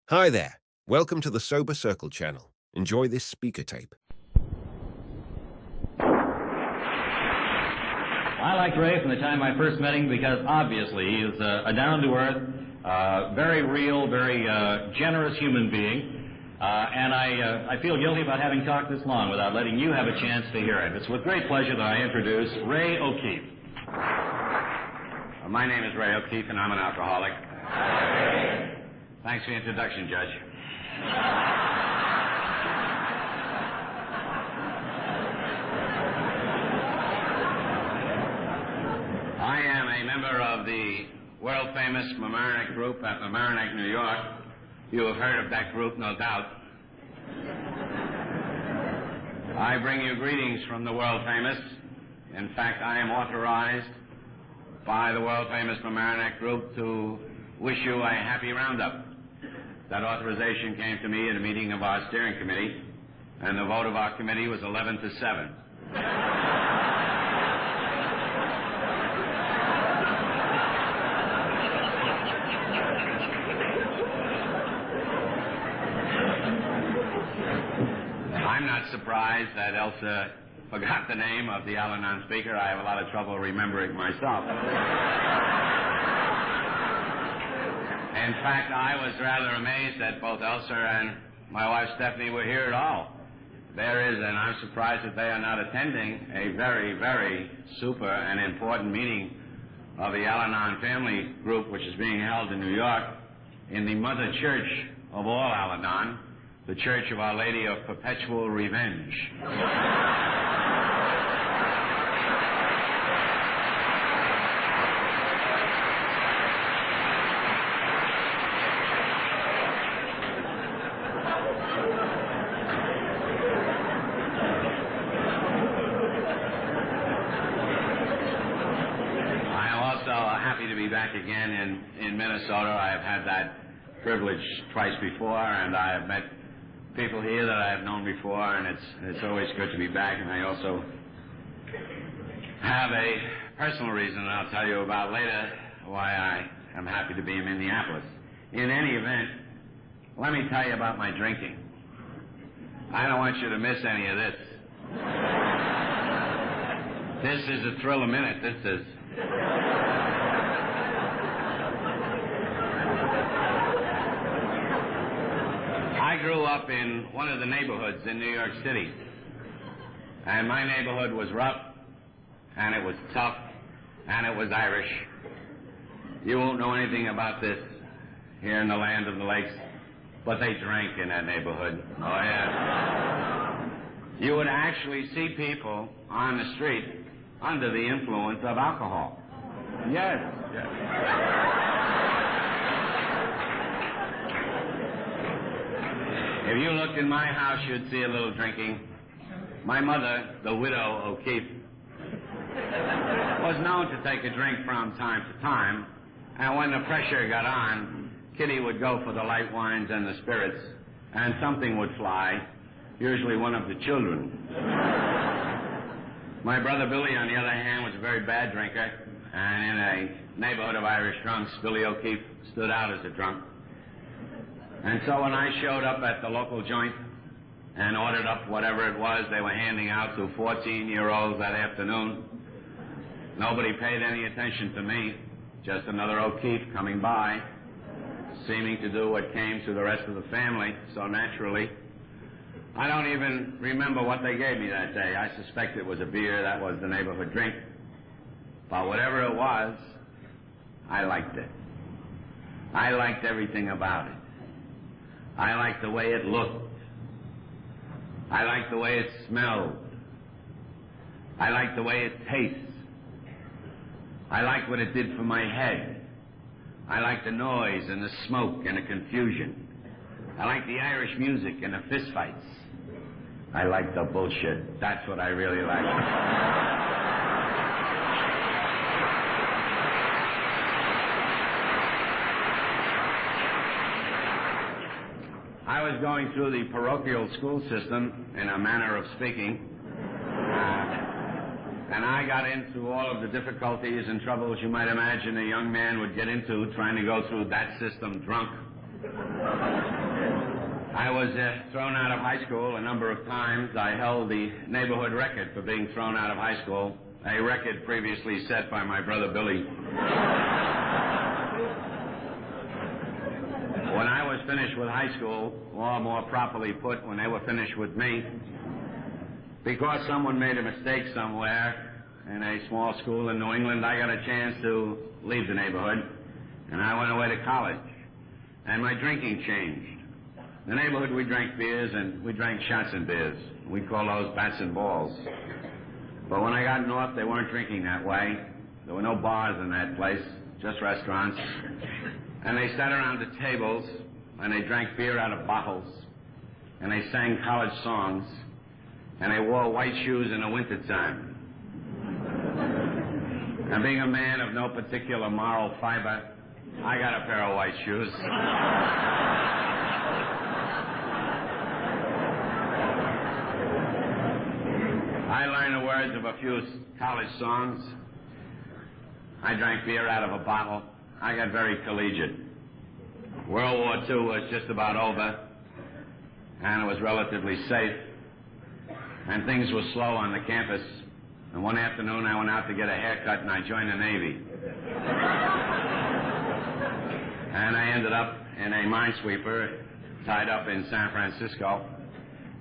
Hi there. Welcome to the Sober Circle channel. Enjoy this speaker tape. I liked Ray from the time I first met him because obviously he is a down-to-earth, very real, very generous human being. And I feel guilty about having talked this long without letting you have a chance to hear it. It's with great pleasure that I introduce Ray O'Keefe. My name is Ray O'Keefe, and I'm an alcoholic. Thanks for the introduction, Judge. I am a member of the world-famous Mamaroneck group at Mamaroneck, New York. You have heard of that group, no doubt. I bring you greetings from the world-famous. In fact, I am authorized by the world-famous Mamaroneck group to wish you a happy Roundup. That authorization came to me at a meeting of our steering committee, and the vote of our committee was 11-7. I'm not surprised that Elsa forgot the name of the Al-Anon speaker. I have a lot of trouble remembering myself. In fact, I was rather amazed that both Elsa and my wife Stephanie were here at all. There is, and I'm surprised that they are not attending, a very, very super and important meeting of the Al-Anon family group, which is being held in New York in the mother church of all Al-Anon, the Church of Our Lady of Perpetual Revenge. Back again in Minnesota. I have had that privilege twice before, and I have met people here that I have known before, and it's always good to be back. And I also have a personal reason that I'll tell you about later why I am happy to be in Minneapolis. In any event, let me tell you about my drinking. I don't want you to miss any of this. This is a thrill a minute, this is. I grew up in one of the neighborhoods in New York City, and my neighborhood was rough, and it was tough, and it was Irish. You won't know anything about this here in the land of the lakes, but they drank in that neighborhood. Oh, yeah. You would actually see people on the street under the influence of alcohol. Yes, yes. If you looked in my house, you'd see a little drinking. My mother, the widow O'Keefe, was known to take a drink from time to time, and when the pressure got on, Kitty would go for the light wines and the spirits, and something would fly, usually one of the children. My brother Billy, on the other hand, was a very bad drinker, and in a neighborhood of Irish drunks, Billy O'Keefe stood out as a drunk. And so when I showed up at the local joint and ordered up whatever it was they were handing out to 14-year-olds that afternoon, nobody paid any attention to me, just another O'Keefe coming by, seeming to do what came to the rest of the family so naturally. I don't even remember what they gave me that day. I suspect it was a beer. That was the neighborhood drink. But whatever it was, I liked it. I liked everything about it. I liked the way it looked. I liked the way it smelled. I liked the way it tastes. I liked what it did for my head. I liked the noise and the smoke and the confusion. I liked the Irish music and the fistfights. I liked the bullshit. That's what I really liked. I was going through the parochial school system, in a manner of speaking, and I got into all of the difficulties and troubles you might imagine a young man would get into trying to go through that system drunk. I was thrown out of high school a number of times. I held the neighborhood record for being thrown out of high school, a record previously set by my brother Billy. When I was finished with high school, or more properly put, when they were finished with me, because someone made a mistake somewhere in a small school in New England, I got a chance to leave the neighborhood, and I went away to college. And my drinking changed. In the neighborhood, we drank beers, and we drank shots and beers. We call those bats and balls. But when I got north, they weren't drinking that way. There were no bars in that place, just restaurants. And they sat around the tables, and they drank beer out of bottles, and they sang college songs, and they wore white shoes in the wintertime. And being a man of no particular moral fiber, I got a pair of white shoes. I learned the words of a few college songs. I drank beer out of a bottle. I got very collegiate. World War II was just about over, and it was relatively safe, and things were slow on the campus. And one afternoon, I went out to get a haircut, and I joined the Navy. And I ended up in a minesweeper tied up in San Francisco.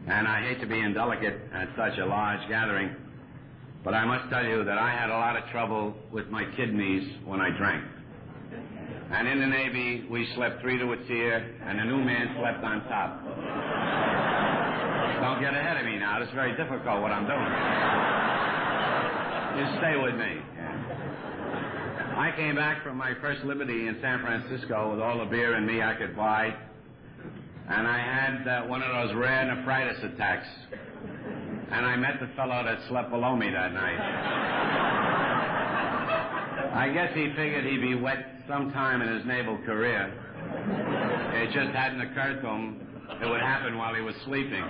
And I hate to be indelicate at such a large gathering, but I must tell you that I had a lot of trouble with my kidneys when I drank. And in the Navy, we slept 3 to a tier, and the new man slept on top. Don't get ahead of me now. It's very difficult what I'm doing. Just stay with me. I came back from my first liberty in San Francisco with all the beer and me I could buy, and I had one of those rare nephritis attacks. And I met the fellow that slept below me that night. I guess he figured he'd be wet sometime in his naval career. It just hadn't occurred to him it would happen while he was sleeping.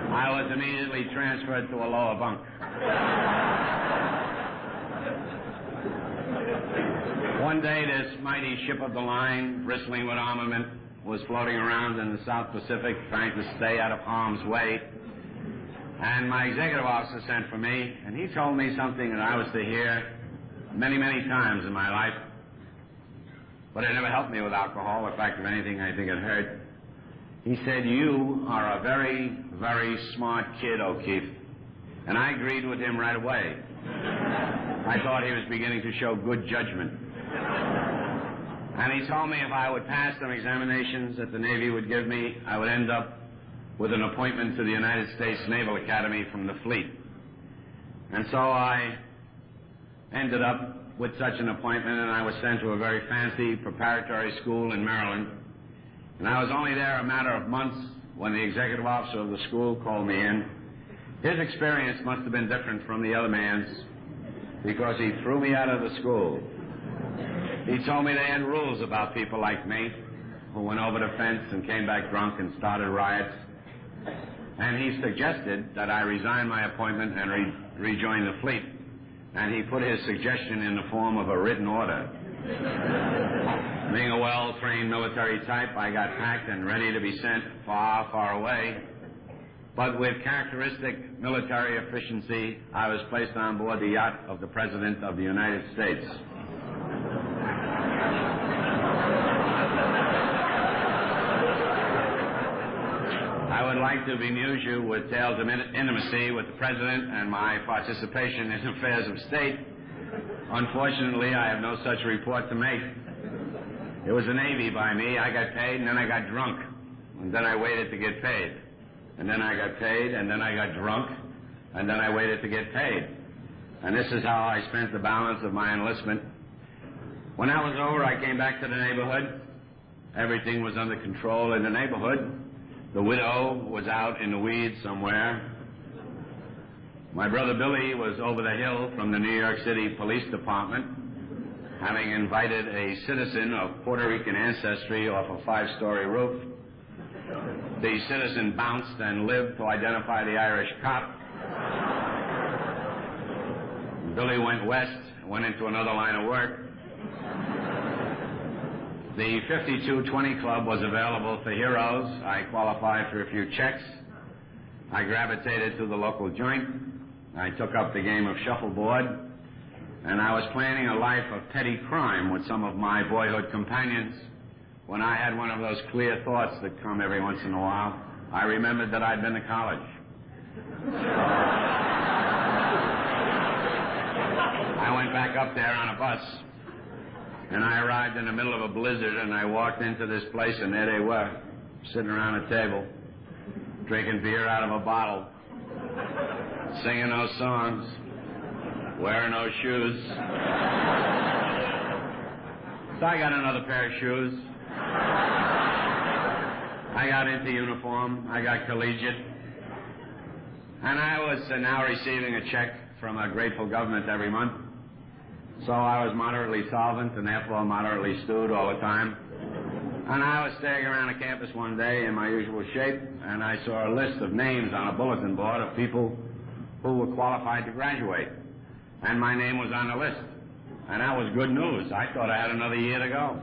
I was immediately transferred to a lower bunk. One day, this mighty ship of the line, bristling with armament, was floating around in the South Pacific, trying to stay out of harm's way. And my executive officer sent for me, and he told me something that I was to hear many, many times in my life. But it never helped me with alcohol. In fact, if anything, I think it hurt. He said, "You are a very, very smart kid, O'Keefe." And I agreed with him right away. I thought he was beginning to show good judgment. And he told me if I would pass some examinations that the Navy would give me, I would end up with an appointment to the United States Naval Academy from the fleet. And so I ended up with such an appointment, and I was sent to a very fancy preparatory school in Maryland. And I was only there a matter of months when the executive officer of the school called me in. His experience must have been different from the other man's, because he threw me out of the school. He told me they had rules about people like me who went over the fence and came back drunk and started riots. And he suggested that I resign my appointment and rejoin the fleet. And he put his suggestion in the form of a written order. Being a well-trained military type, I got packed and ready to be sent far, far away. But with characteristic military efficiency, I was placed on board the yacht of the President of the United States. I would like to bemuse you with tales of intimacy with the President and my participation in affairs of state. Unfortunately, I have no such report to make. It was the Navy by me. I got paid, and then I got drunk. And then I waited to get paid. And then I got paid, and then I got drunk, and then I waited to get paid. And this is how I spent the balance of my enlistment. When that was over, I came back to the neighborhood. Everything was under control in the neighborhood. The widow was out in the weeds somewhere. My brother Billy was over the hill from the New York City Police Department, having invited a citizen of Puerto Rican ancestry off a 5-story roof. The citizen bounced and lived to identify the Irish cop. Billy went west, went into another line of work. The 52-20 Club was available for heroes. I qualified for a few checks. I gravitated to the local joint. I took up the game of shuffleboard, and I was planning a life of petty crime with some of my boyhood companions when I had one of those clear thoughts that come every once in a while. I remembered that I'd been to college. I went back up there on a bus, and I arrived in the middle of a blizzard, and I walked into this place, and there they were, sitting around a table, drinking beer out of a bottle, singing those songs, wearing those shoes. So I got another pair of shoes. I got into uniform. I got collegiate. And I was now receiving a check from a grateful government every month. So I was moderately solvent and therefore moderately stewed all the time. And I was staring around the campus one day in my usual shape, and I saw a list of names on a bulletin board of people who were qualified to graduate. And my name was on the list. And that was good news. I thought I had another year to go.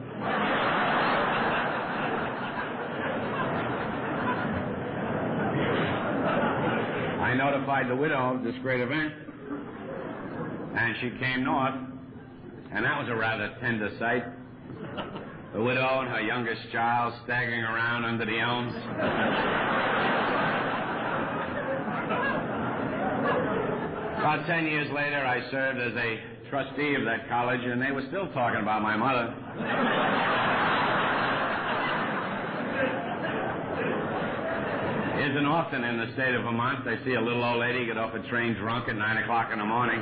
I notified the widow of this great event, and she came north, and that was a rather tender sight. The widow and her youngest child staggering around under the elms. About 10 years later, I served as a trustee of that college, and they were still talking about my mother. It isn't often in the state of Vermont they see a little old lady get off a train drunk at 9 o'clock in the morning.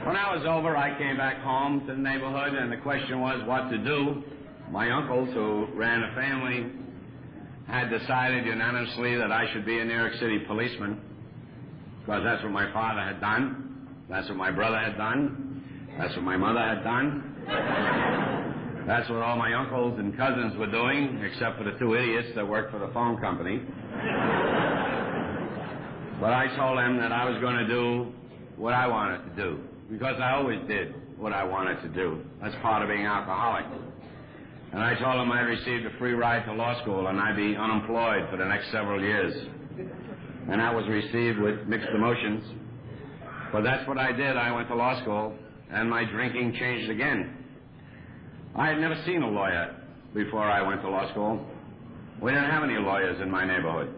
When I was over, I came back home to the neighborhood, and the question was what to do. My uncles, who ran a family, had decided unanimously that I should be a New York City policeman, because that's what my father had done, that's what my brother had done, that's what my mother had done, that's what all my uncles and cousins were doing, except for the two idiots that worked for the phone company. But I told them that I was going to do what I wanted to do, because I always did what I wanted to do. That's part of being alcoholic. And I told them I'd received a free ride to law school and I'd be unemployed for the next several years. And that was received with mixed emotions. But that's what I did. I went to law school, and my drinking changed again. I had never seen a lawyer before I went to law school. We didn't have any lawyers in my neighborhood.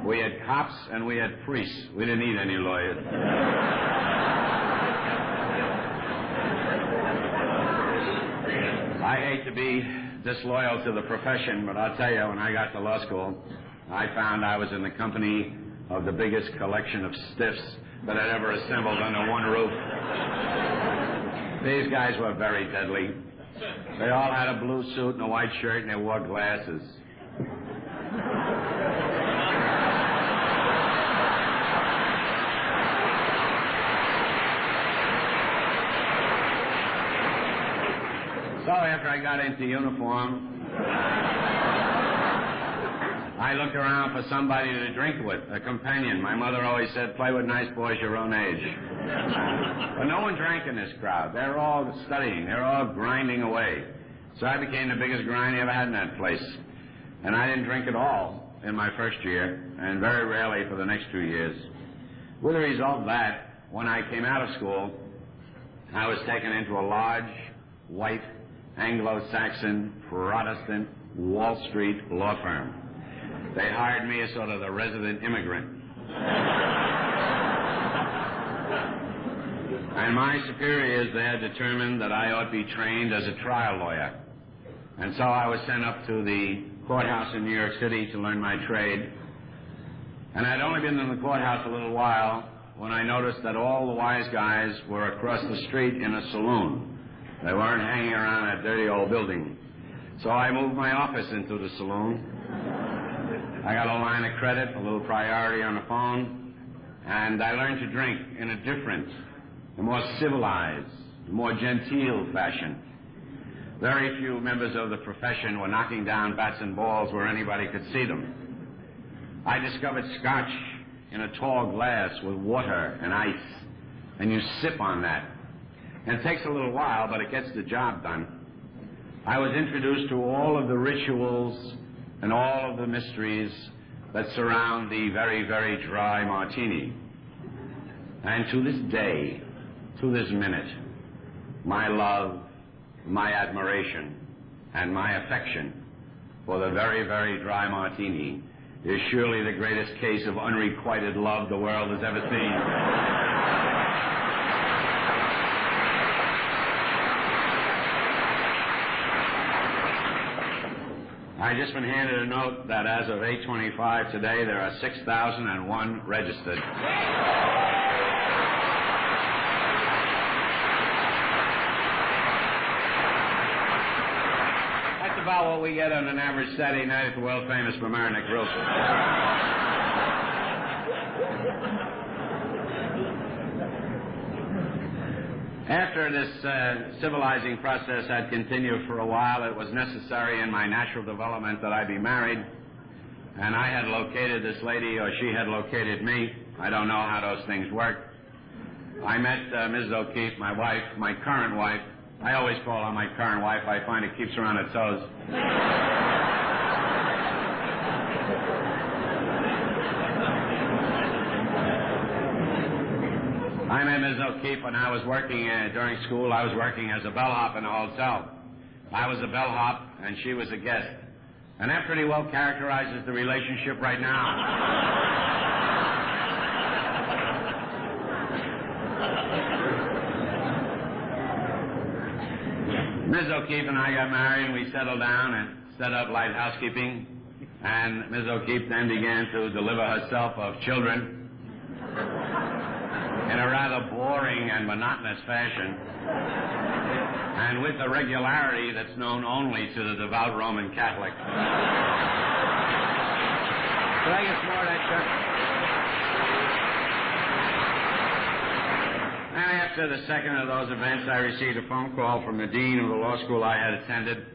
We had cops and we had priests. We didn't need any lawyers. I hate to be disloyal to the profession, but I'll tell you, when I got to law school, I found I was in the company of the biggest collection of stiffs that had ever assembled under one roof. These guys were very deadly. They all had a blue suit and a white shirt, and they wore glasses. So after I got into uniform, I looked around for somebody to drink with, a companion. My mother always said, play with nice boys your own age. But no one drank in this crowd. They were all studying. They were all grinding away. So I became the biggest grind I ever had in that place. And I didn't drink at all in my first year, and very rarely for the next 2 years. With the result that, when I came out of school, I was taken into a large, white, Anglo-Saxon, Protestant, Wall Street law firm. They hired me as sort of the resident immigrant. And my superiors there determined that I ought to be trained as a trial lawyer. And so I was sent up to the courthouse in New York City to learn my trade. And I'd only been in the courthouse a little while when I noticed that all the wise guys were across the street in a saloon. They weren't hanging around that dirty old building. So I moved my office into the saloon. I got a line of credit, a little priority on the phone, and I learned to drink in a different, a more civilized, more genteel fashion. Very few members of the profession were knocking down bats and balls where anybody could see them. I discovered scotch in a tall glass with water and ice, and you sip on that. And it takes a little while, but it gets the job done. I was introduced to all of the rituals and all of the mysteries that surround the very, very dry martini. And to this day, to this minute, my love, my admiration, and my affection for the very, very dry martini is surely the greatest case of unrequited love the world has ever seen. I just been handed a note that as of 8:25 today, there are 6,001 registered. That's about what we get on an average Saturday night at the world-famous Mamaroneck Grill. After this civilizing process had continued for a while, it was necessary in my natural development that I be married. And I had located this lady, or she had located me. I don't know how those things work. I met Mrs. O'Keefe, my wife, my current wife. I always call her my current wife. I find it keeps her on her toes. I met Ms. O'Keefe when I was working during school. I was working as a bellhop in a hotel. I was a bellhop, and she was a guest. And that pretty well characterizes the relationship right now. Ms. O'Keefe and I got married, and we settled down and set up light housekeeping. And Ms. O'Keefe then began to deliver herself of children in a rather boring and monotonous fashion, and with a regularity that's known only to the devout Roman Catholic. Did I get some more of that, Chuck? And after the second of those events, I received a phone call from the dean of the law school I had attended,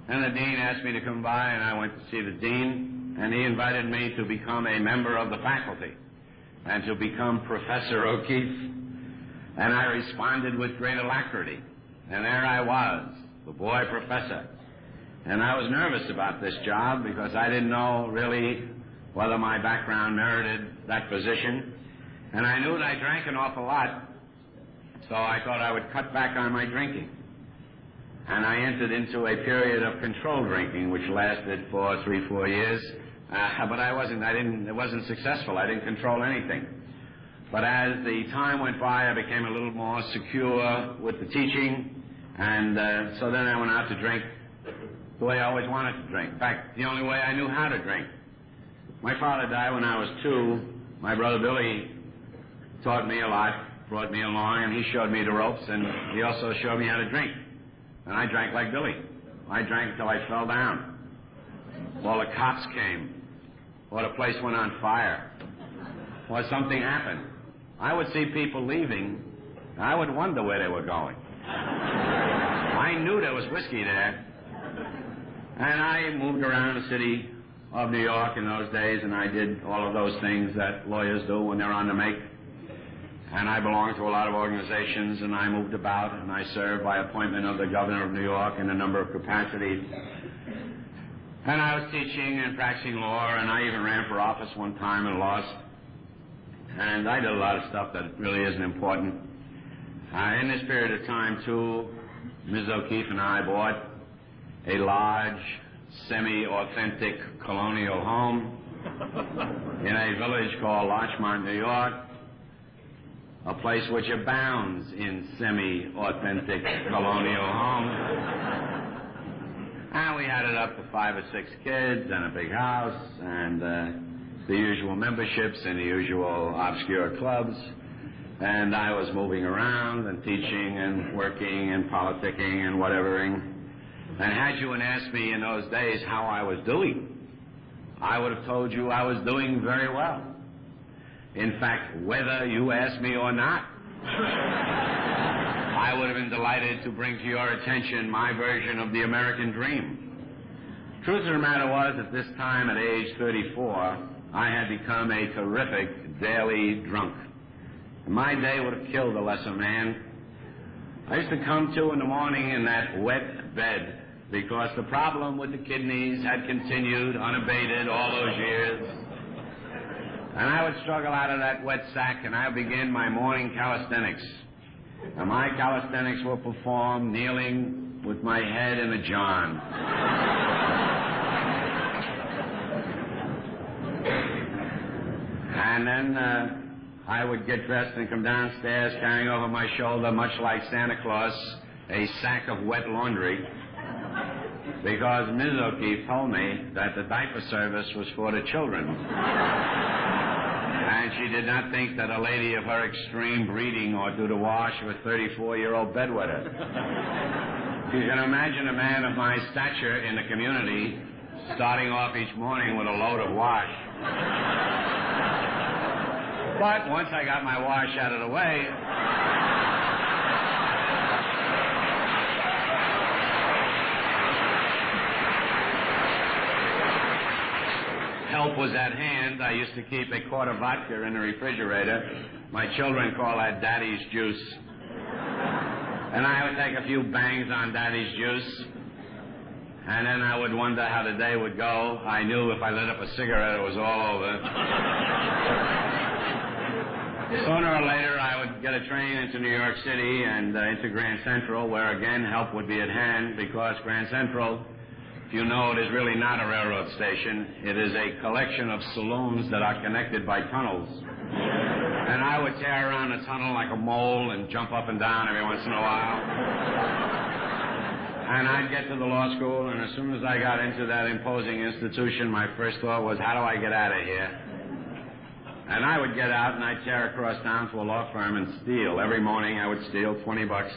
and the dean asked me to come by, and I went to see the dean, and he invited me to become a member of the faculty and to become Professor O'Keefe. And I responded with great alacrity. And there I was, the boy professor. And I was nervous about this job because I didn't know really whether my background merited that position. And I knew that I drank an awful lot, so I thought I would cut back on my drinking. And I entered into a period of controlled drinking, which lasted for 3-4 years. But it wasn't successful. I didn't control anything. But as the time went by, I became a little more secure with the teaching, and so then I went out to drink the way I always wanted to drink. In fact, the only way I knew how to drink. My father died when I was 2. My brother Billy taught me a lot, brought me along, and he showed me the ropes, and he also showed me how to drink. And I drank like Billy. I drank until I fell down. Or the cops came. Or the place went on fire. Or something happened. I would see people leaving, and I would wonder where they were going. I knew there was whiskey there. And I moved around the city of New York in those days, and I did all of those things that lawyers do when they're on the make. And I belonged to a lot of organizations, and I moved about, and I served by appointment of the governor of New York in a number of capacities. And I was teaching and practicing law, and I even ran for office one time and lost. And I did a lot of stuff that really isn't important. In this period of time, too, Ms. O'Keefe and I bought a large, semi-authentic colonial home in a village called Larchmont, New York, a place which abounds in semi-authentic colonial homes. And we had it up to 5 or 6 kids and a big house and the usual memberships and the usual obscure clubs. And I was moving around and teaching and working and politicking and whatevering. And had you asked me in those days how I was doing, I would have told you I was doing very well. In fact, whether you asked me or not, I would have been delighted to bring to your attention my version of the American dream. Truth of the matter was, at this time, at age 34, I had become a terrific daily drunk. My day would have killed a lesser man. I used to come to in the morning in that wet bed because the problem with the kidneys had continued unabated all those years. And I would struggle out of that wet sack, and I would begin my morning calisthenics. And my calisthenics were performed kneeling with my head in a john. And then I would get dressed and come downstairs carrying over my shoulder, much like Santa Claus, a sack of wet laundry, because Mrs. O'Keefe told me that the diaper service was for the children. And she did not think that a lady of her extreme breeding ought to do the wash of a 34-year-old bedwetter. You can imagine a man of my stature in the community starting off each morning with a load of wash. But once I got my wash out of the way, help was at hand. I used to keep a quart of vodka in the refrigerator. My children call that Daddy's juice. And I would take a few bangs on Daddy's juice. And then I would wonder how the day would go. I knew if I lit up a cigarette, it was all over. Sooner or later, I would get a train into New York City and into Grand Central, where, again, help would be at hand, because Grand Central, if you know, it is really not a railroad station. It is a collection of saloons that are connected by tunnels. And I would tear around a tunnel like a mole and jump up and down every once in a while. And I'd get to the law school, and as soon as I got into that imposing institution, my first thought was, how do I get out of here? And I would get out and I'd tear across town to a law firm and steal. Every morning I would steal $20.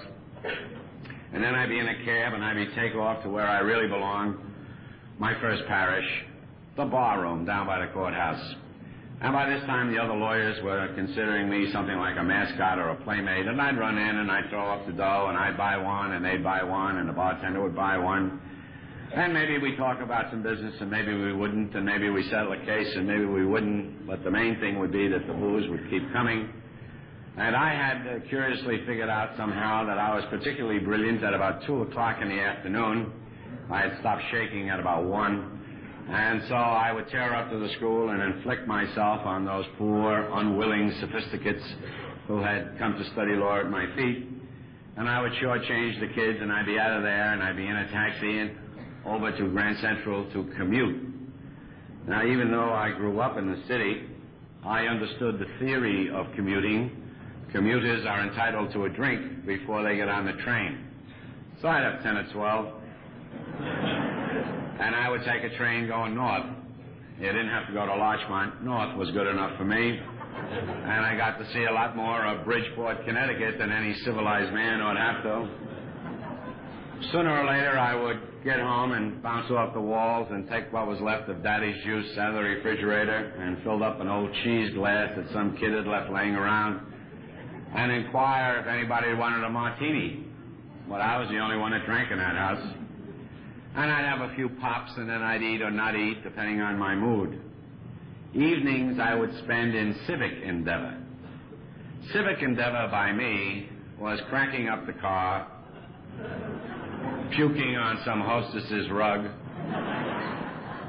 And then I'd be in a cab and I'd be taken off to where I really belonged, my first parish, the bar room down by the courthouse. And by this time the other lawyers were considering me something like a mascot or a playmate. And I'd run in and I'd throw up the dough and I'd buy one and they'd buy one and the bartender would buy one. And maybe we'd talk about some business, and maybe we wouldn't, and maybe we settle a case, and maybe we wouldn't. But the main thing would be that the booze would keep coming. And I had curiously figured out somehow that I was particularly brilliant at about 2 o'clock in the afternoon. I had stopped shaking at about 1. And so I would tear up to the school and inflict myself on those poor, unwilling sophisticates who had come to study law at my feet. And I would shortchange the kids, and I'd be out of there, and I'd be in a taxi and over to Grand Central to commute. Now, even though I grew up in the city, I understood the theory of commuting. Commuters are entitled to a drink before they get on the train. So I'd have 10 or 12, and I would take a train going north. You didn't have to go to Larchmont. North was good enough for me. And I got to see a lot more of Bridgeport, Connecticut than any civilized man would have to. Sooner or later, I would get home and bounce off the walls and take what was left of Daddy's juice out of the refrigerator and filled up an old cheese glass that some kid had left laying around and inquire if anybody wanted a martini. Well, I was the only one that drank in that house. And I'd have a few pops, and then I'd eat or not eat, depending on my mood. Evenings I would spend in civic endeavor. Civic endeavor by me was cranking up the car, puking on some hostess's rug,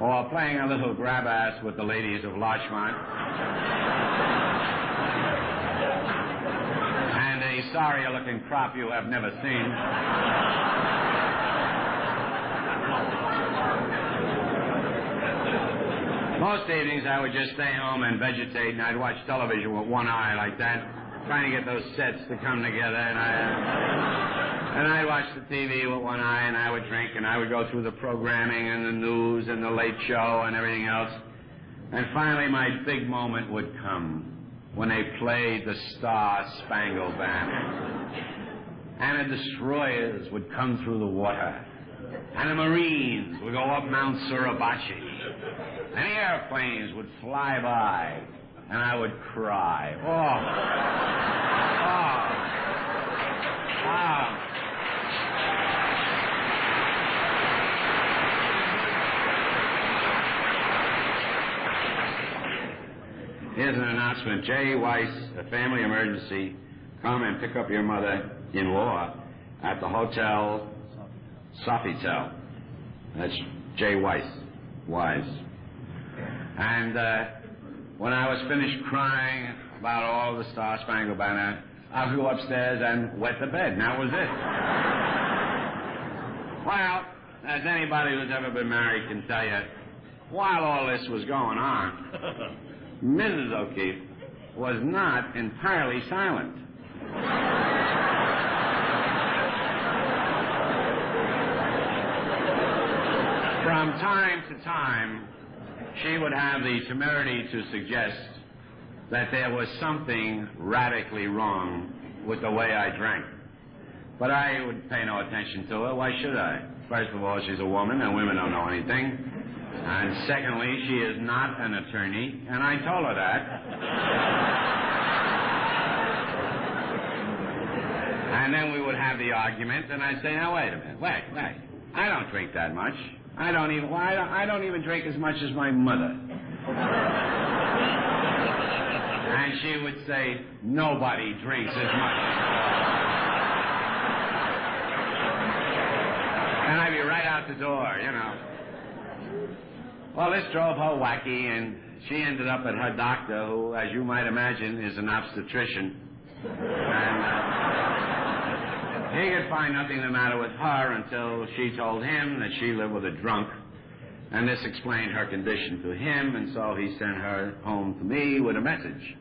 or playing a little grab-ass with the ladies of Larchmont, and a sorrier-looking crop you have never seen. Most evenings I would just stay home and vegetate, and I'd watch television with one eye like that, trying to get those sets to come together, and I'd watch the TV with one eye, and I would drink, and I would go through the programming and the news and the late show and everything else. And finally, my big moment would come when they played the Star-Spangled Banner. And the destroyers would come through the water, and the Marines would go up Mount Suribachi, and the airplanes would fly by, and I would cry. Here's an announcement. J. Weiss, a family emergency. Come and pick up your mother-in-law. at the Hotel Sofitel. That's J. Wise. And when I was finished crying about all the Star Spangled Banner, I flew upstairs and wet the bed, and that was it. Well, as anybody who's ever been married can tell you, while all this was going on, Mrs. O'Keefe was not entirely silent. From time to time, she would have the temerity to suggest that there was something radically wrong with the way I drank. But I would pay no attention to her. Why should I? First of all, she's a woman, and women don't know anything. And secondly, she is not an attorney, and I told her that. And then we would have the argument, and I'd say, now, wait a minute, wait. I don't drink that much. I don't even drink as much as my mother. And she would say, nobody drinks as much. And I'd be right out the door, you know. Well, this drove her wacky, and she ended up at her doctor, who, as you might imagine, is an obstetrician. And he could find nothing the matter with her until she told him that she lived with a drunk. And this explained her condition to him, and so he sent her home to me with a message.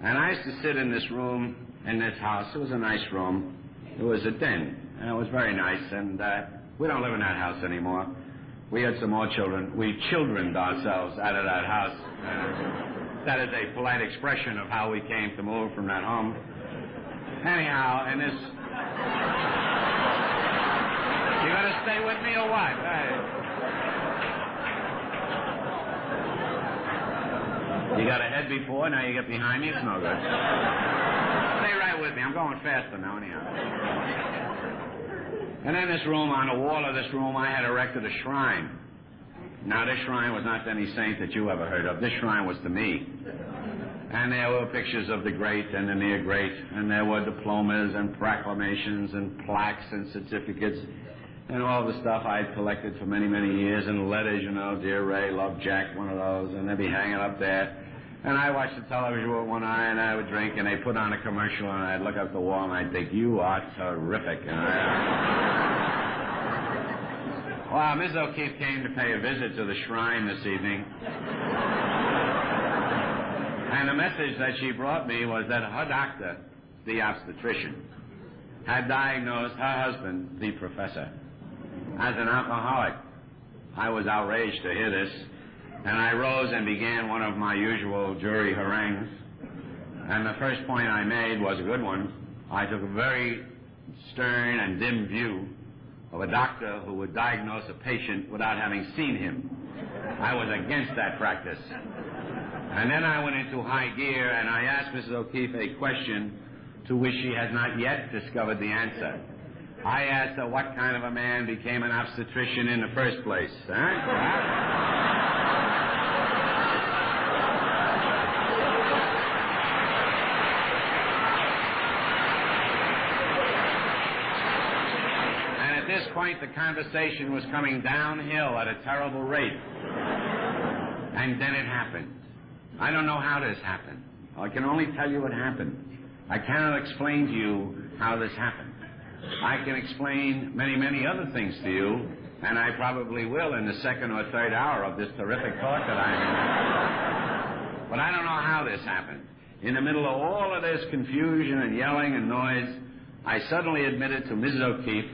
And I used to sit in this room, in this house. It was a nice room. It was a den, and it was very nice, and we don't live in that house anymore. We had some more children. We childrened ourselves out of that house. That is a polite expression of how we came to move from that home. Anyhow, and this... You gonna stay with me or what? You got ahead before, now you get behind me? It's no good. Stay right with me. I'm going faster now, anyhow. And in this room, on the wall of this room, I had erected a shrine. Now, this shrine was not to any saint that you ever heard of. This shrine was to me. And there were pictures of the great and the near great, and there were diplomas and proclamations and plaques and certificates and all the stuff I had collected for many, many years, and letters, you know, Dear Ray, Love Jack, one of those, and they'd be hanging up there. And I watched the television with one eye, and I would drink, and they put on a commercial, and I'd look up the wall, and I'd think, you are terrific. Well, Ms. O'Keefe came to pay a visit to the shrine this evening. And the message that she brought me was that her doctor, the obstetrician, had diagnosed her husband, the professor, as an alcoholic. I was outraged to hear this, and I rose and began one of my usual jury harangues. And the first point I made was a good one. I took a very stern and dim view of a doctor who would diagnose a patient without having seen him. I was against that practice. And then I went into high gear, and I asked Mrs. O'Keefe a question to which she has not yet discovered the answer. I asked her what kind of a man became an obstetrician in the first place. And at this point, the conversation was coming downhill at a terrible rate. And then it happened. I don't know how this happened. I can only tell you what happened. I cannot explain to you how this happened. I can explain many, many other things to you, and I probably will in the second or third hour of this terrific talk that I'm in. But I don't know how this happened. In the middle of all of this confusion and yelling and noise, I suddenly admitted to Mrs. O'Keefe,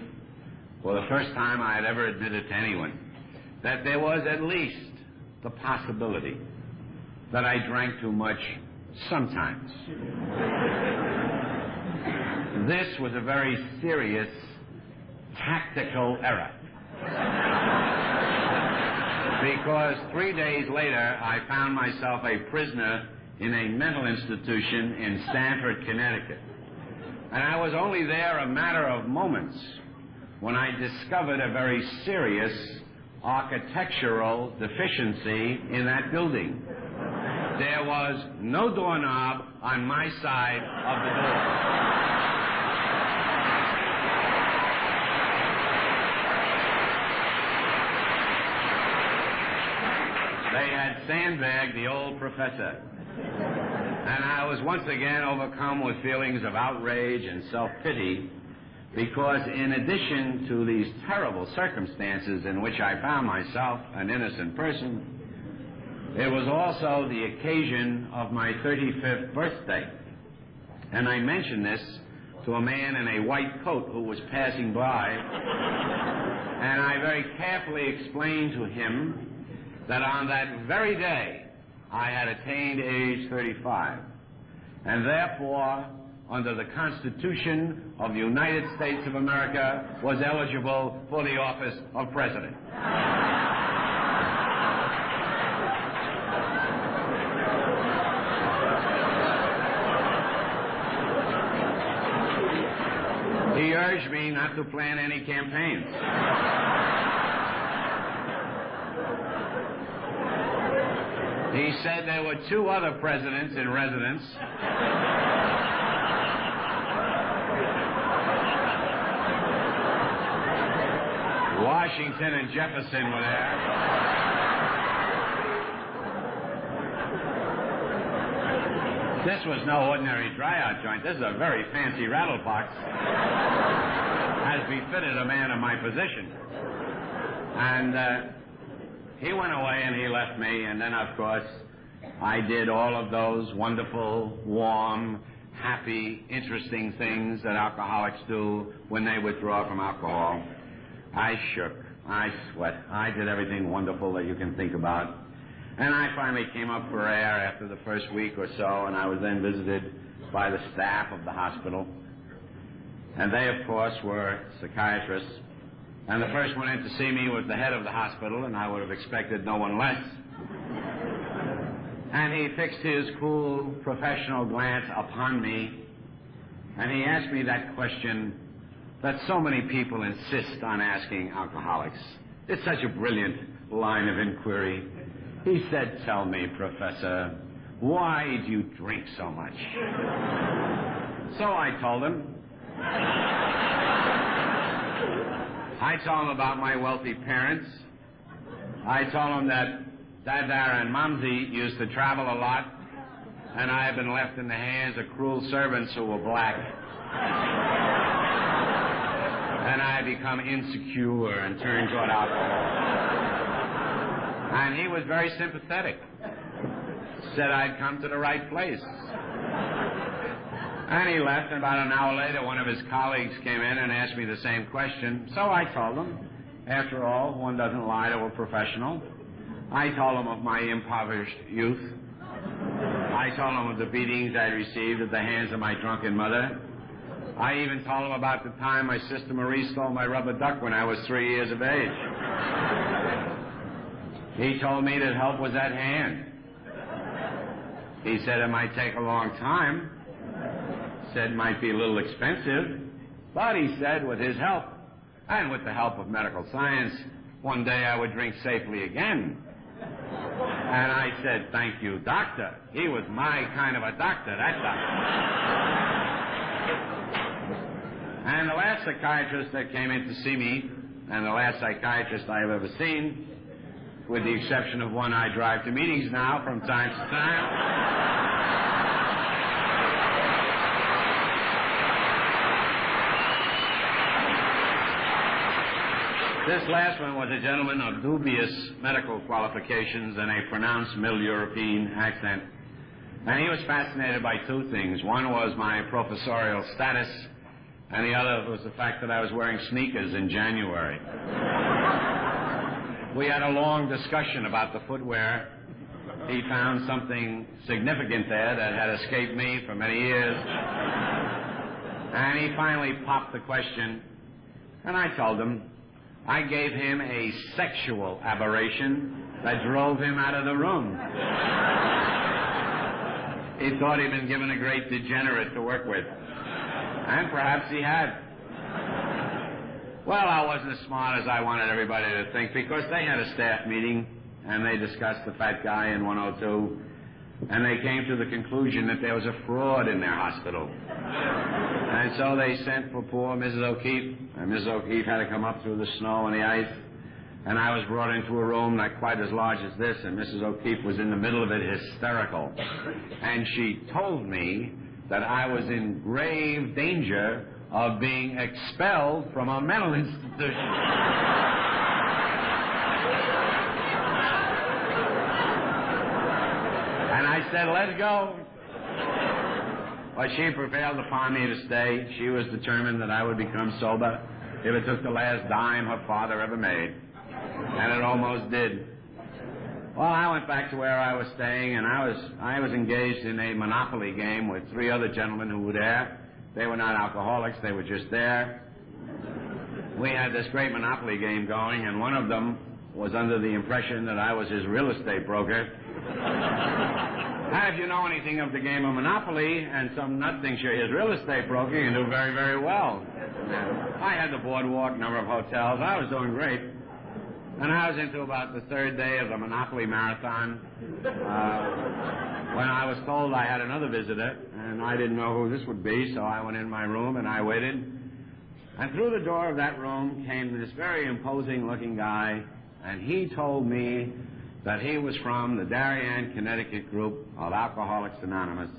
for the first time I had ever admitted to anyone, that there was at least the possibility that I drank too much sometimes. This was a very serious tactical error. Because 3 days later, I found myself a prisoner in a mental institution in Stamford, Connecticut. And I was only there a matter of moments when I discovered a very serious architectural deficiency in that building. There was no doorknob on my side of the door. They had sandbagged the old professor. And I was once again overcome with feelings of outrage and self-pity because in addition to these terrible circumstances in which I found myself an innocent person, it was also the occasion of my 35th birthday. And I mentioned this to a man in a white coat who was passing by, and I very carefully explained to him that on that very day I had attained age 35, and therefore, under the Constitution of the United States of America, was eligible for the office of President. He urged me not to plan any campaigns. He said there were 2 other presidents in residence. Washington and Jefferson were there. This was no ordinary tryout joint. This is a very fancy rattle box, as befitted a man of my position. And he went away and he left me, and then, of course, I did all of those wonderful, warm, happy, interesting things that alcoholics do when they withdraw from alcohol. I shook, I sweat, I did everything wonderful that you can think about. And I finally came up for air after the first week or so, and I was then visited by the staff of the hospital. And they, of course, were psychiatrists. And the first one in to see me was the head of the hospital, and I would have expected no one less. And he fixed his cool, professional glance upon me, and he asked me that question that so many people insist on asking alcoholics. It's such a brilliant line of inquiry. He said, "Tell me, Professor, why do you drink so much?" So I told him. I told him about my wealthy parents. I told him that Dada and Momsy used to travel a lot, and I had been left in the hands of cruel servants who were black. And I had become insecure and turned toward alcohol. And he was very sympathetic. Said I'd come to the right place. And he left, and about an hour later, one of his colleagues came in and asked me the same question. So I told him, after all, one doesn't lie to a professional. I told him of my impoverished youth. I told him of the beatings I received at the hands of my drunken mother. I even told him about the time my sister Marie stole my rubber duck when I was 3 years of age. He told me that help was at hand. He said it might take a long time. Said it might be a little expensive. But he said with his help, and with the help of medical science, one day I would drink safely again. And I said, "Thank you, doctor." He was my kind of a doctor, that doctor. And the last psychiatrist that came in to see me, and the last psychiatrist I have ever seen, with the exception of one I drive to meetings now from time to time, this last one was a gentleman of dubious medical qualifications and a pronounced Middle European accent. And he was fascinated by 2 things. One was my professorial status, and the other was the fact that I was wearing sneakers in January. We had a long discussion about the footwear. He found something significant there that had escaped me for many years. And he finally popped the question, and I told him I gave him a sexual aberration that drove him out of the room. He thought he'd been given a great degenerate to work with. And perhaps he had. Well, I wasn't as smart as I wanted everybody to think, because they had a staff meeting, and they discussed the fat guy in 102, and they came to the conclusion that there was a fraud in their hospital. And so they sent for poor Mrs. O'Keefe, and Mrs. O'Keefe had to come up through the snow and the ice, And I was brought into a room not quite as large as this, and Mrs. O'Keefe was in the middle of it, hysterical. And she told me that I was in grave danger of being expelled from a mental institution. And I said, let's go. But she prevailed upon me to stay. She was determined that I would become sober if it took the last dime her father ever made. And it almost did. Well, I went back to where I was staying, and I was engaged in a Monopoly game with 3 other gentlemen who were there. They were not alcoholics, they were just there. We had this great Monopoly game going, and one of them was under the impression that I was his real estate broker. And if you know anything of the game of Monopoly, and some nut thinks you're his real estate broker, you do very, very well. I had the boardwalk, number of hotels. I was doing great. And I was into about the 3rd day of the Monopoly marathon when I was told I had another visitor, and I didn't know who this would be, so I went in my room and I waited. And through the door of that room came this very imposing-looking guy, and he told me that he was from the Darien, Connecticut group of Alcoholics Anonymous,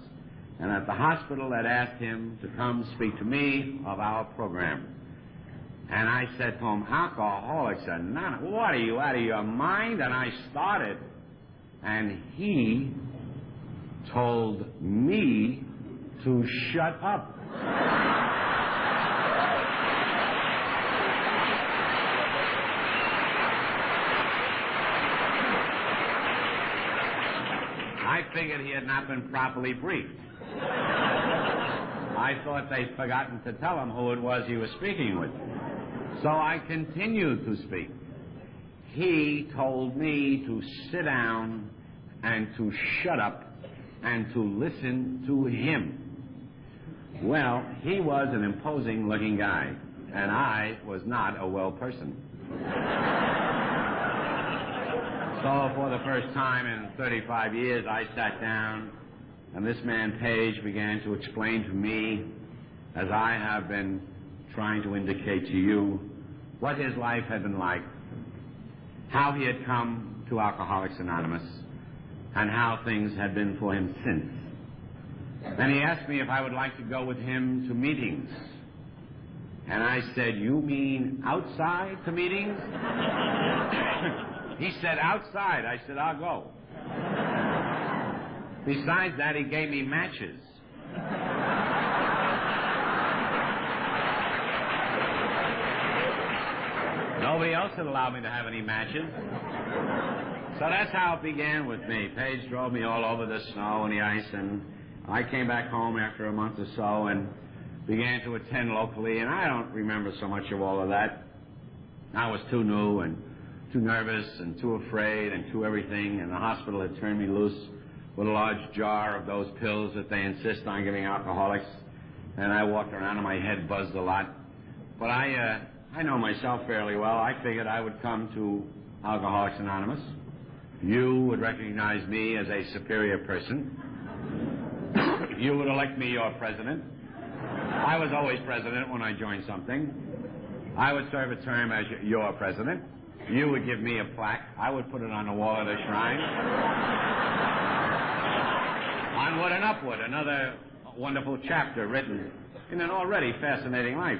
and that the hospital had asked him to come speak to me of our program. And I said to him, Alcoholics Anonymous, what are you, out of your mind? And I started. And he told me to shut up. I figured he had not been properly briefed. I thought they'd forgotten to tell him who it was he was speaking with. So I continued to speak. He told me to sit down and to shut up and to listen to him. Well, he was an imposing-looking guy, and I was not a well person. So for the first time in 35 years, I sat down, and this man Page began to explain to me, as I have been trying to indicate to you, what his life had been like, how he had come to Alcoholics Anonymous, and how things had been for him since. And he asked me if I would like to go with him to meetings. And I said, you mean outside to meetings? He said, outside. I said, I'll go. Besides that, he gave me matches. Nobody else had allowed me to have any matches. So that's how it began with me. Paige drove me all over the snow and the ice, and I came back home after a month or so and began to attend locally, and I don't remember so much of all of that. I was too new and too nervous and too afraid and too everything, and the hospital had turned me loose with a large jar of those pills that they insist on giving alcoholics, and I walked around and my head buzzed a lot. But I know myself fairly well. I figured I would come to Alcoholics Anonymous. You would recognize me as a superior person. You would elect me your president. I was always president when I joined something. I would serve a term as your president. You would give me a plaque. I would put it on the wall of the shrine. Onward and upward, another wonderful chapter written in an already fascinating life.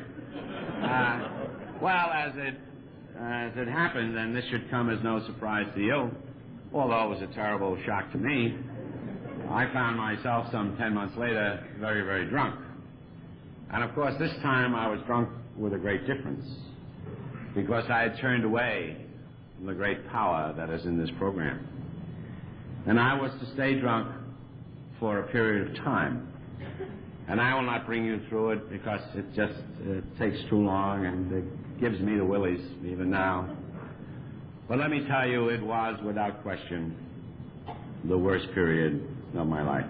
Well, as it happened, and this should come as no surprise to you, although it was a terrible shock to me, I found myself some 10 months later very, very drunk. And of course, this time I was drunk with a great difference, because I had turned away from the great power that is in this program. And I was to stay drunk for a period of time. And I will not bring you through it because it takes too long and it gives me the willies even now. But let me tell you, it was without question the worst period of my life.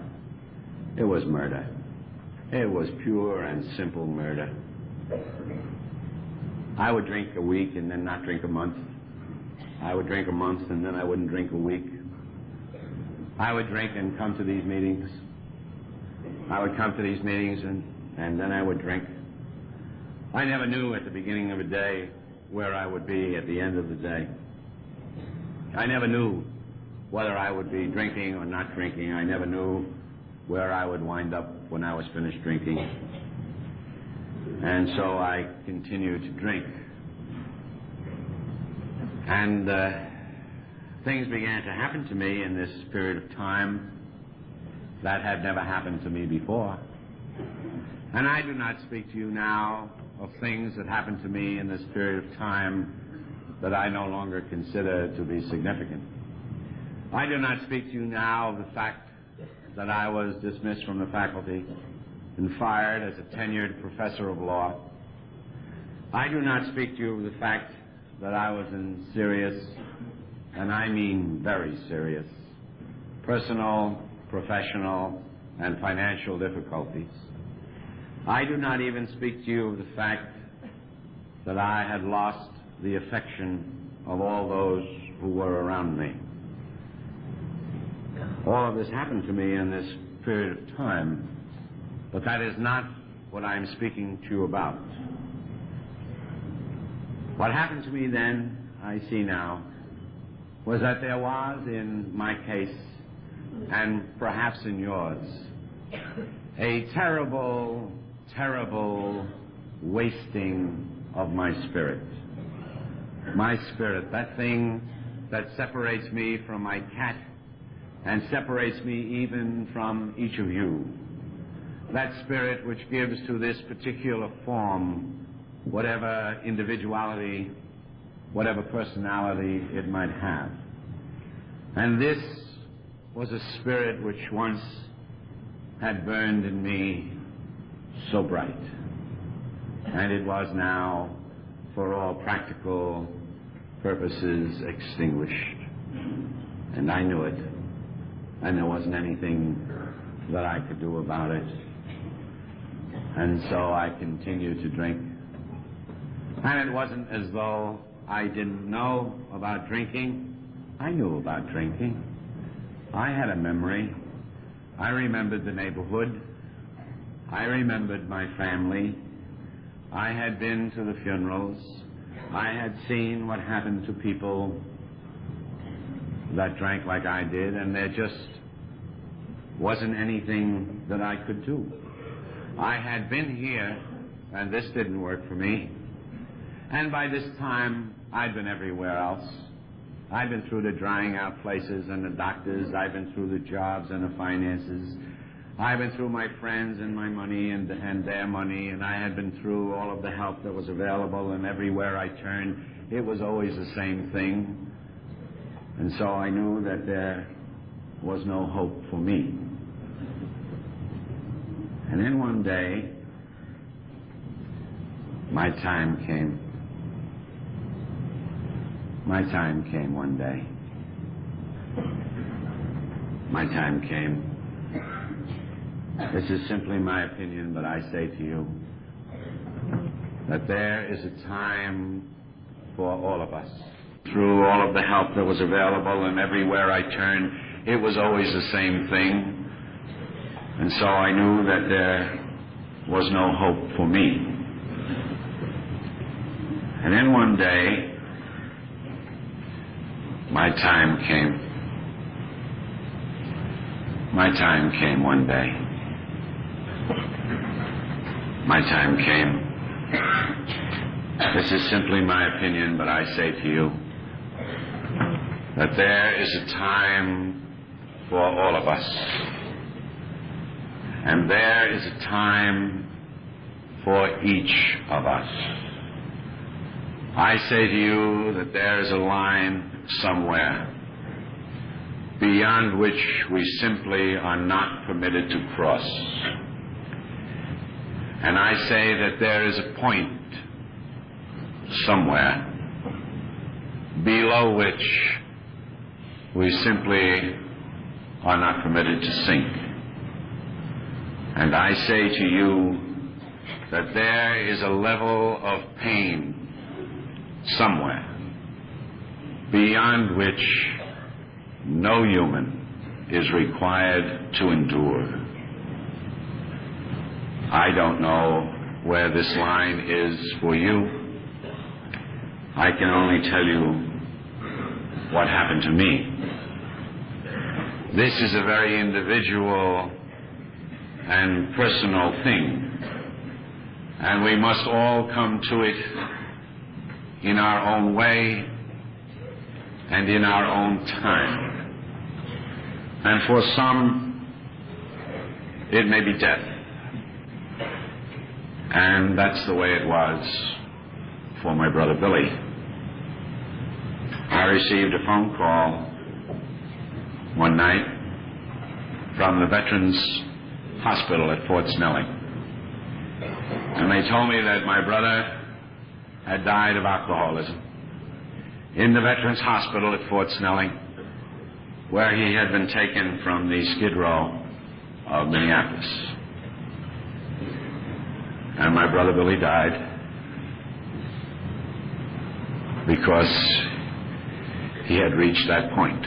It was murder. It was pure and simple murder. I would drink a week and then not drink a month. I would drink a month and then I wouldn't drink a week. I would drink and come to these meetings. I would come to these meetings and then I would drink. I never knew at the beginning of a day where I would be at the end of the day. I never knew whether I would be drinking or not drinking. I never knew where I would wind up when I was finished drinking. And so I continued to drink. And things began to happen to me in this period of time that had never happened to me before. And I do not speak to you now of things that happened to me in this period of time that I no longer consider to be significant. I do not speak to you now of the fact that I was dismissed from the faculty and fired as a tenured professor of law. I do not speak to you of the fact that I was in serious, and I mean very serious, personal, professional, and financial difficulties. I do not even speak to you of the fact that I had lost the affection of all those who were around me. All of this happened to me in this period of time, but that is not what I'm speaking to you about. What happened to me then, I see now, was that there was, in my case, and perhaps in yours, a terrible, terrible wasting of my spirit. My spirit, that thing that separates me from my cat and separates me even from each of you. That spirit which gives to this particular form whatever individuality, whatever personality it might have. And this was a spirit which once had burned in me so bright. And it was now, for all practical purposes, extinguished. And I knew it. And there wasn't anything that I could do about it. And so I continued to drink. And it wasn't as though I didn't know about drinking. I knew about drinking. I had a memory. I remembered the neighborhood. I remembered my family. I had been to the funerals. I had seen what happened to people that drank like I did, and there just wasn't anything that I could do. I had been here, and this didn't work for me. And by this time, I'd been everywhere else. I'd been through the drying out places and the doctors. I'd been through the jobs and the finances. I've been through my friends and my money and their money, and I had been through all of the help that was available, and everywhere I turned, it was always the same thing. And so I knew that there was no hope for me. And then one day, my time came. My time came one day. My time came. This is simply my opinion, but I say to you that there is a time for all of us. Through all of the help that was available and everywhere I turned, it was always the same thing. And so I knew that there was no hope for me. And then one day, my time came. My time came one day. My time came. This is simply my opinion, but I say to you that there is a time for all of us. And there is a time for each of us. I say to you that there is a line somewhere beyond which we simply are not permitted to cross. And I say that there is a point somewhere below which we simply are not permitted to sink. And I say to you that there is a level of pain somewhere beyond which no human is required to endure. I don't know where this line is for you. I can only tell you what happened to me. This is a very individual and personal thing, and we must all come to it in our own way and in our own time. And for some, it may be death. And that's the way it was for my brother Billy. I received a phone call one night from the Veterans Hospital at Fort Snelling. And they told me that my brother had died of alcoholism in the Veterans Hospital at Fort Snelling, where he had been taken from the Skid Row of Minneapolis. And my brother Billy died because he had reached that point.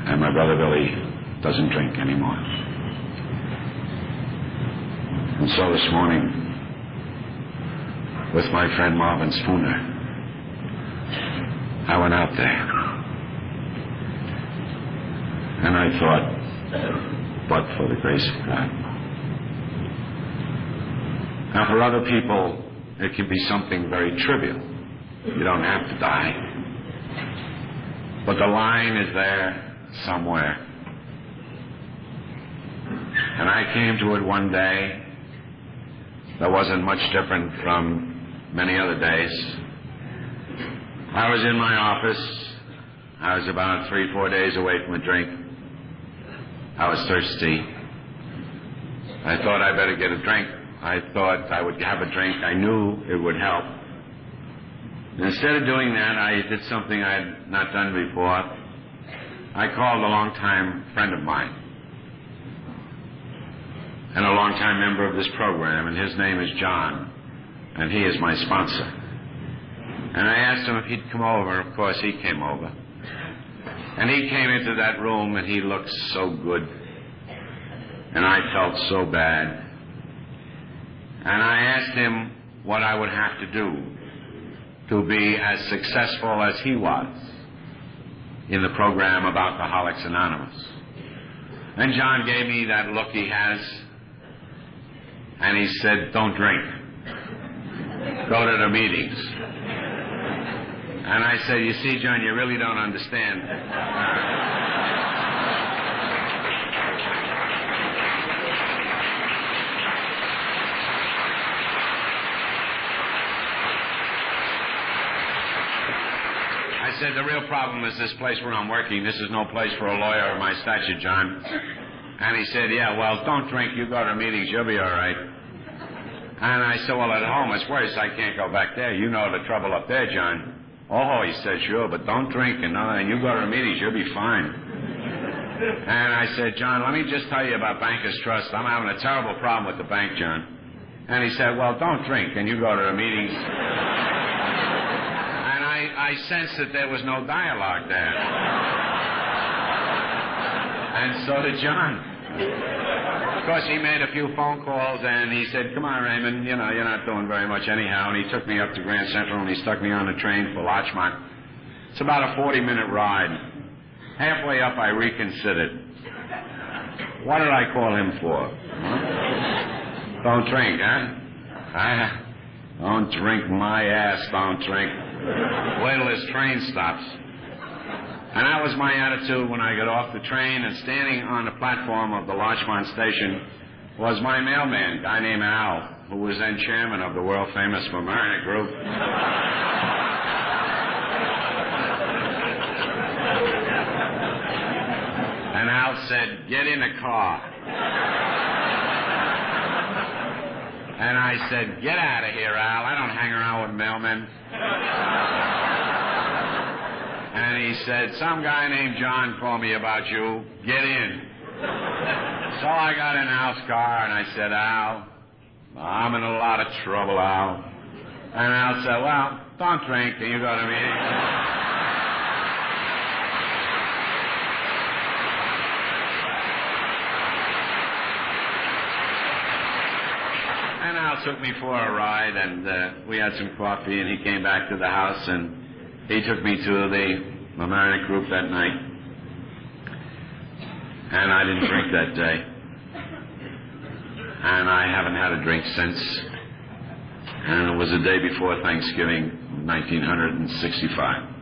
And my brother Billy doesn't drink anymore. And so this morning, with my friend Marvin Spooner, I went out there. And I thought, but for the grace of God. Now, for other people, it can be something very trivial. You don't have to die. But the line is there somewhere. And I came to it one day that wasn't much different from many other days. I was in my office. I was about 3-4 days away from a drink. I was thirsty. I thought I'd better get a drink. I thought I would have a drink. I knew it would help. Instead of doing that, I did something I had not done before. I called a longtime friend of mine and a longtime member of this program, and his name is John, and he is my sponsor. And I asked him if he'd come over. Of course, he came over. And he came into that room, and he looked so good, and I felt so bad. And I asked him what I would have to do to be as successful as he was in the program of Alcoholics Anonymous. And John gave me that look he has, and he said, don't drink. Go to the meetings. And I said, you see, John, you really don't understand. I said, the real problem is this place where I'm working. This is no place for a lawyer of my stature, John. And he said, yeah, well, don't drink. You go to meetings. You'll be all right. And I said, well, at home it's worse. I can't go back there. You know the trouble up there, John. Oh, he said, sure, but don't drink. And you go to meetings. You'll be fine. And I said, John, let me just tell you about Bankers Trust. I'm having a terrible problem with the bank, John. And he said, well, don't drink. And you go to the meetings. I sensed that there was no dialogue there. And so did John. Of course, he made a few phone calls, and he said, come on, Raymond, you know, you're not doing very much anyhow. And he took me up to Grand Central, and he stuck me on the train for Larchmont. It's about a 40-minute ride. Halfway up, I reconsidered. What did I call him for? Huh? Don't drink, huh? Don't drink my ass, don't drink. Wait till this train stops. And that was my attitude when I got off the train, and standing on the platform of the Larchmont station was my mailman, a guy named Al, who was then chairman of the world-famous Mariner Group. And Al said, get in the car. And I said, get out of here, Al. I don't hang around with mailmen. And he said, some guy named John called me about you. Get in. So I got in Al's car, and I said, Al, I'm in a lot of trouble, Al. And Al said, well, don't drink, and you go to meetings. And Al took me for a ride, and we had some coffee, and he came back to the house, and he took me to the Mamaroneck group that night. And I didn't drink that day. And I haven't had a drink since. And it was the day before Thanksgiving, 1965.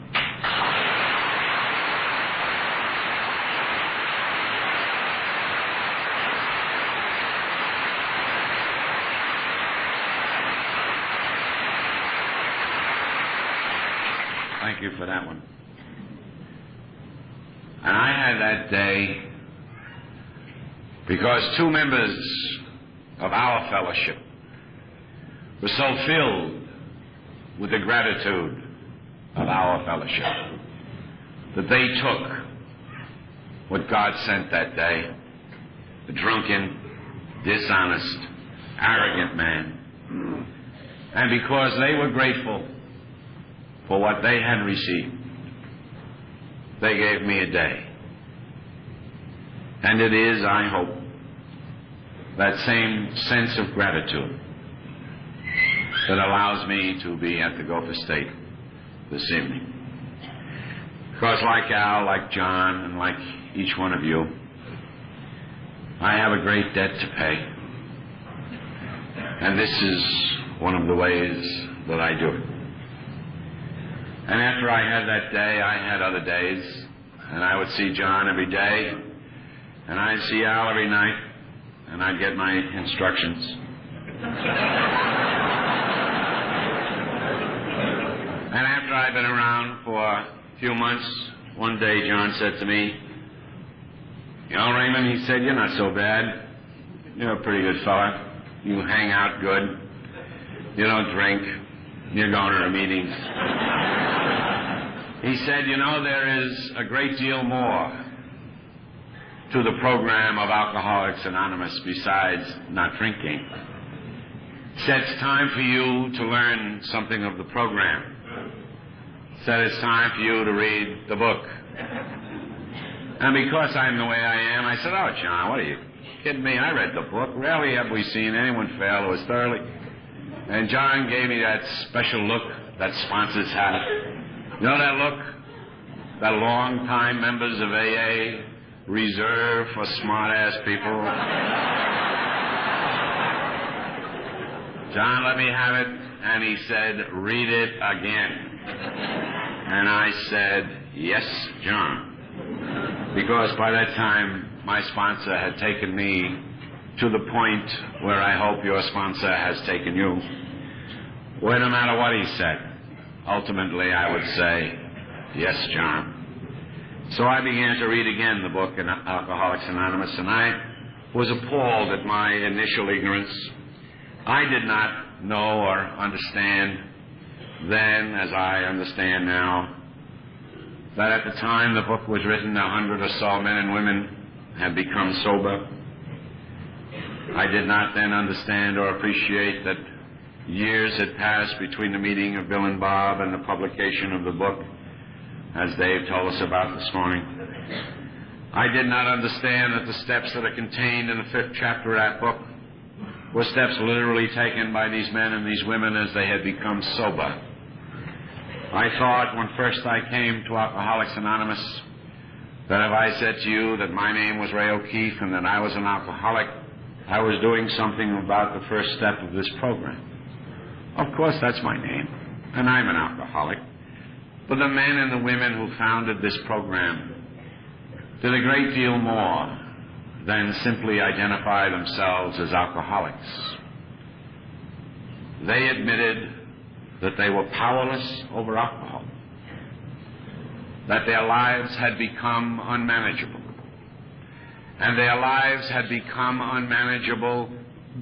Thank you for that one. And I had that day because two members of our fellowship were so filled with the gratitude of our fellowship that they took what God sent that day, the drunken, dishonest, arrogant man, and because they were grateful for what they had received, they gave me a day. And it is, I hope, that same sense of gratitude that allows me to be at the Gopher State this evening. Because like Al, like John, and like each one of you, I have a great debt to pay. And this is one of the ways that I do it. And after I had that day, I had other days, and I would see John every day, and I'd see Al every night, and I'd get my instructions. And after I'd been around for a few months, one day John said to me, "You know, Raymond," he said, "you're not so bad. You're a pretty good fella. You hang out good. You don't drink. You're going to the meetings." He said, "You know, there is a great deal more to the program of Alcoholics Anonymous besides not drinking. He said, it's time for you to learn something of the program. He said, it's time for you to read the book." And because I'm the way I am, I said, "Oh, John, what are you kidding me? I read the book. Rarely have we seen anyone fail who was thoroughly..." And John gave me that special look that sponsors have. You know that look that long-time members of AA reserve for smart-ass people? John let me have it, and he said, "Read it again." And I said, "Yes, John." Because by that time, my sponsor had taken me to the point where I hope your sponsor has taken you, where no matter what he said, ultimately I would say, "Yes, John." So I began to read again the book in Alcoholics Anonymous, and I was appalled at my initial ignorance. I did not know or understand then, as I understand now, that at the time the book was written, 100 or so men and women had become sober. I did not then understand or appreciate that years had passed between the meeting of Bill and Bob and the publication of the book, as Dave told us about this morning. I did not understand that the steps that are contained in the 5th chapter of that book were steps literally taken by these men and these women as they had become sober. I thought when first I came to Alcoholics Anonymous that if I said to you that my name was Ray O'Keefe and that I was an alcoholic, I was doing something about the first step of this program. Of course, that's my name, and I'm an alcoholic. But the men and the women who founded this program did a great deal more than simply identify themselves as alcoholics. They admitted that they were powerless over alcohol, that their lives had become unmanageable. And their lives had become unmanageable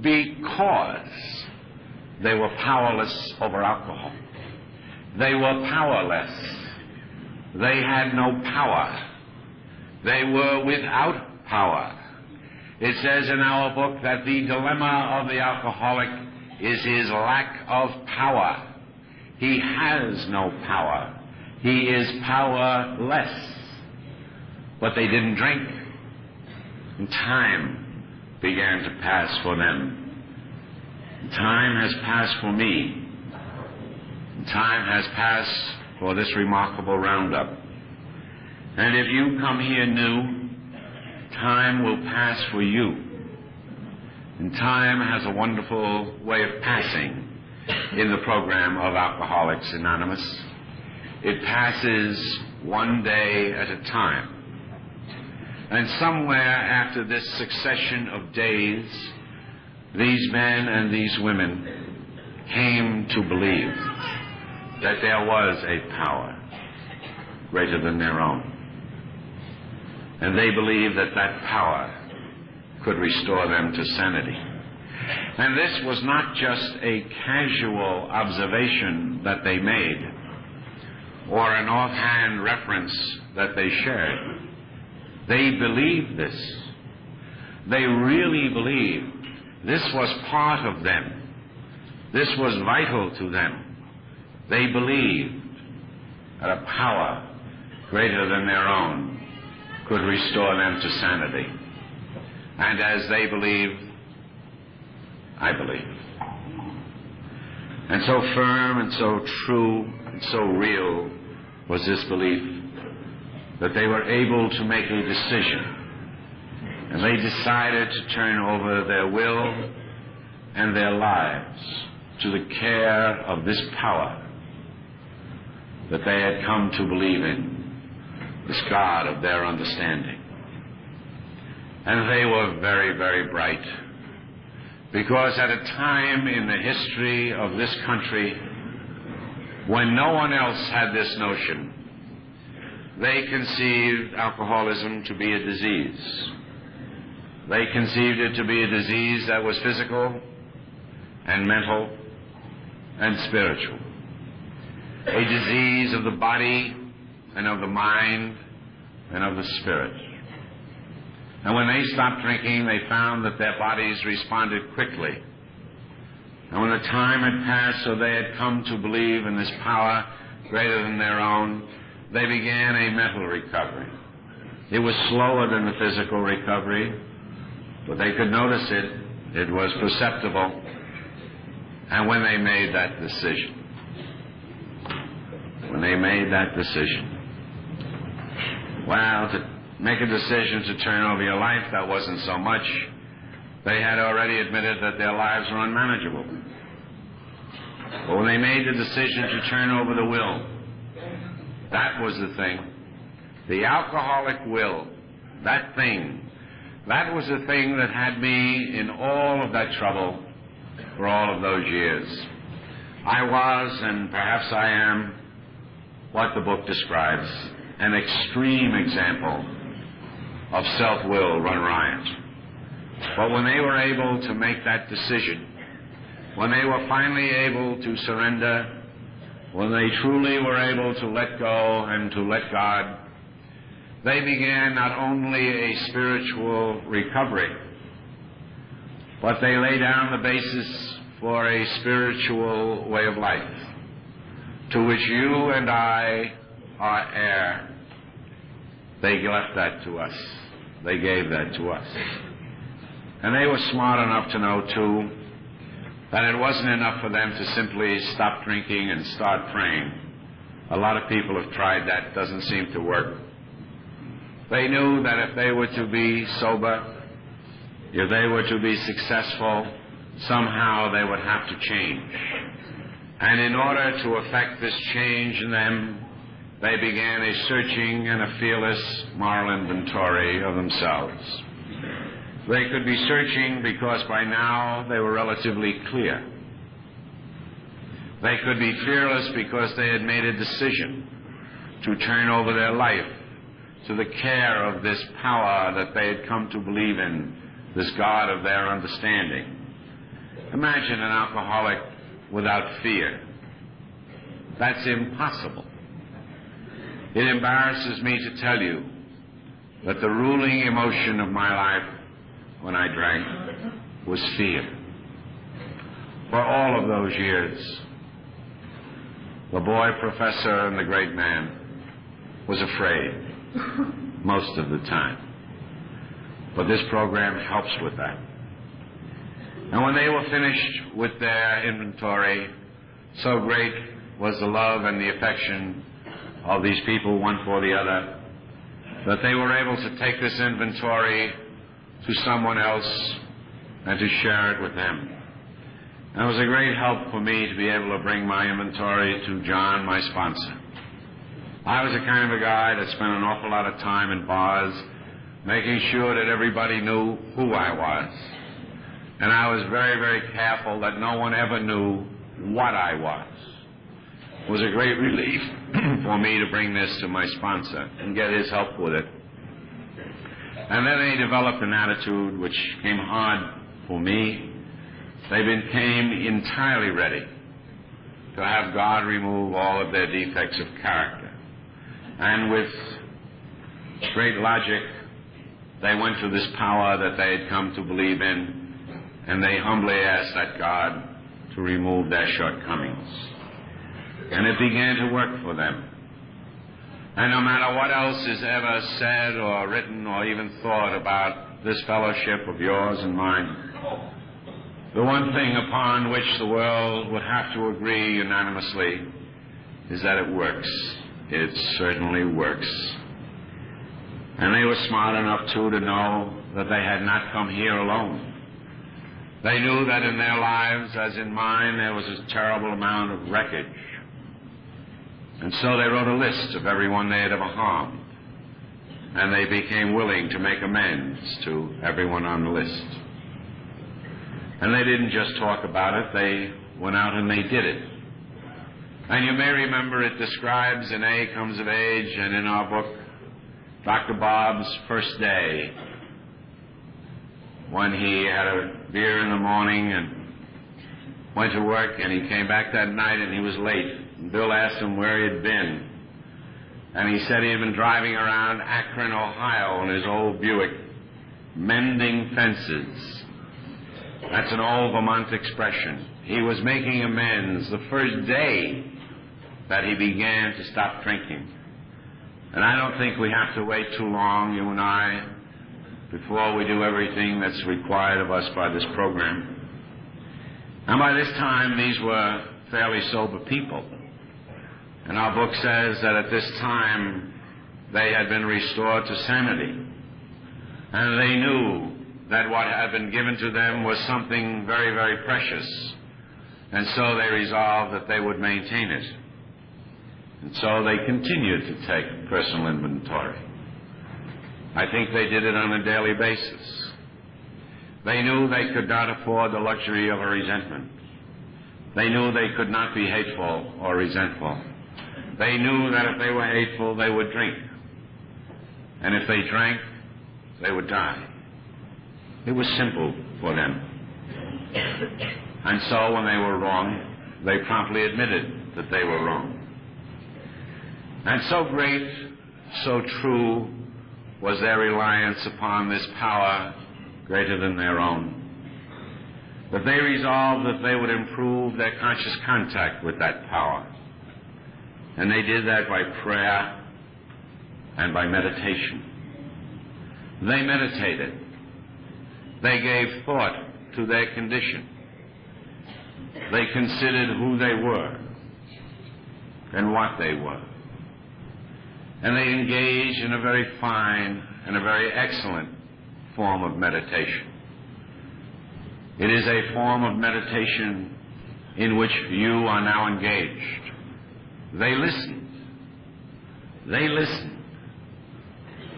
because they were powerless over alcohol. They were powerless. They had no power. They were without power. It says in our book that the dilemma of the alcoholic is his lack of power. He has no power. He is powerless. But they didn't drink. And time began to pass for them. Time has passed for me. Time has passed for this remarkable Roundup. And if you come here new, time will pass for you. And time has a wonderful way of passing in the program of Alcoholics Anonymous. It passes one day at a time. And somewhere after this succession of days, these men and these women came to believe that there was a power greater than their own. And they believed that that power could restore them to sanity. And this was not just a casual observation that they made or an offhand reference that they shared. They believed this. They really believed this was part of them. This was vital to them. They believed that a power greater than their own could restore them to sanity. And as they believed, I believed. And so firm and so true and so real was this belief that they were able to make a decision. And they decided to turn over their will and their lives to the care of this power that they had come to believe in, this God of their understanding. And they were very, very bright, because at a time in the history of this country when no one else had this notion, they conceived alcoholism to be a disease. They conceived it to be a disease that was physical and mental and spiritual. A disease of the body and of the mind and of the spirit. And when they stopped drinking, they found that their bodies responded quickly. And when the time had passed, so they had come to believe in this power greater than their own, they began a mental recovery. It was slower than the physical recovery, but they could notice it. It was perceptible. And when they made that decision, well, to make a decision to turn over your life, that wasn't so much. They had already admitted that their lives were unmanageable. But when they made the decision to turn over the will, that was the thing. The alcoholic will, that thing, that was the thing that had me in all of that trouble for all of those years. I was, and perhaps I am, what the book describes, an extreme example of self-will run riot. But when they were able to make that decision, when they were finally able to surrender, when they truly were able to let go and to let God, they began not only a spiritual recovery, but they lay down the basis for a spiritual way of life, to which you and I are heir. They left that to us. They gave that to us. And they were smart enough to know, too, that it wasn't enough for them to simply stop drinking and start praying. A lot of people have tried that. It doesn't seem to work. They knew that if they were to be sober, if they were to be successful, somehow they would have to change. And in order to effect this change in them, they began a searching and a fearless moral inventory of themselves. They could be searching because by now they were relatively clear. They could be fearless because they had made a decision to turn over their life to the care of this power that they had come to believe in, this God of their understanding. Imagine an alcoholic without fear. That's impossible. It embarrasses me to tell you that the ruling emotion of my life when I drank was fear. For all of those years, the boy professor and the great man was afraid most of the time. But this program helps with that. And when they were finished with their inventory, so great was the love and the affection of these people, one for the other, that they were able to take this inventory to someone else and to share it with them. And it was a great help for me to be able to bring my inventory to John, my sponsor. I was the kind of a guy that spent an awful lot of time in bars making sure that everybody knew who I was. And I was very, very careful that no one ever knew what I was. It was a great relief for me to bring this to my sponsor and get his help with it. And then they developed an attitude which came hard for me. They became entirely ready to have God remove all of their defects of character. And with great logic, they went to this power that they had come to believe in, and they humbly asked that God to remove their shortcomings. And it began to work for them. And no matter what else is ever said or written or even thought about this fellowship of yours and mine, the one thing upon which the world would have to agree unanimously is that it works. It certainly works. And they were smart enough, too, to know that they had not come here alone. They knew that in their lives, as in mine, there was a terrible amount of wreckage. And so they wrote a list of everyone they had ever harmed. And they became willing to make amends to everyone on the list. And they didn't just talk about it, they went out and they did it. And you may remember it describes in A Comes of Age and in our book, Dr. Bob's first day, when he had a beer in the morning and went to work, and he came back that night and he was late. And Bill asked him where he had been. And he said he had been driving around Akron, Ohio in his old Buick, mending fences. That's an old Vermont expression. He was making amends the first day that he began to stop drinking. And I don't think we have to wait too long, you and I, before we do everything that's required of us by this program. And by this time, these were fairly sober people. And our book says that at this time, they had been restored to sanity. And they knew that what had been given to them was something very, very precious. And so they resolved that they would maintain it. And so they continued to take personal inventory. I think they did it on a daily basis. They knew they could not afford the luxury of a resentment. They knew they could not be hateful or resentful. They knew that if they were hateful, they would drink. And if they drank, they would die. It was simple for them. And so when they were wrong, they promptly admitted that they were wrong. And so great, so true was their reliance upon this power greater than their own, that they resolved that they would improve their conscious contact with that power. And they did that by prayer and by meditation. They meditated. They gave thought to their condition. They considered who they were and what they were. And they engaged in a very fine and a very excellent form of meditation. It is a form of meditation in which you are now engaged. They listened. They listened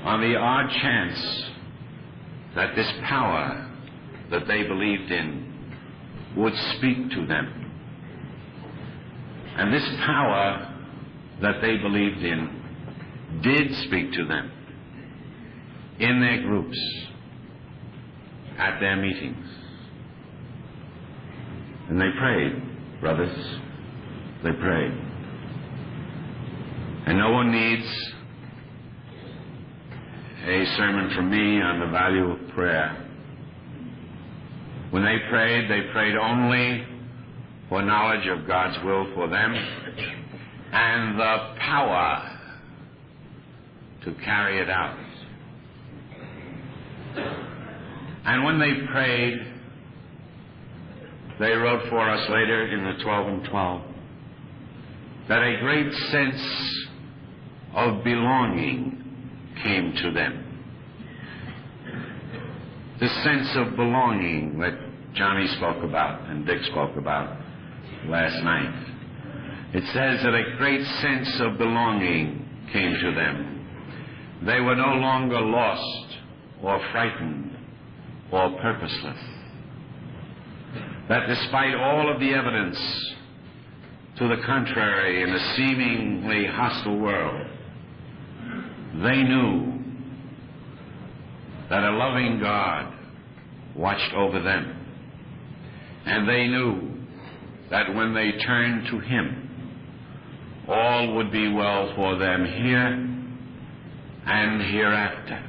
on the odd chance that this power that they believed in would speak to them. And this power that they believed in did speak to them in their groups, at their meetings. And they prayed, brothers. They prayed. And no one needs a sermon from me on the value of prayer. When they prayed only for knowledge of God's will for them and the power to carry it out. And when they prayed, they wrote for us later in the 12 and 12 that a great sense of belonging came to them. The sense of belonging that Johnny spoke about and Dick spoke about last night. It says that a great sense of belonging came to them. They were no longer lost or frightened or purposeless. That despite all of the evidence to the contrary in a seemingly hostile world, they knew that a loving God watched over them. And they knew that when they turned to Him, all would be well for them here and hereafter.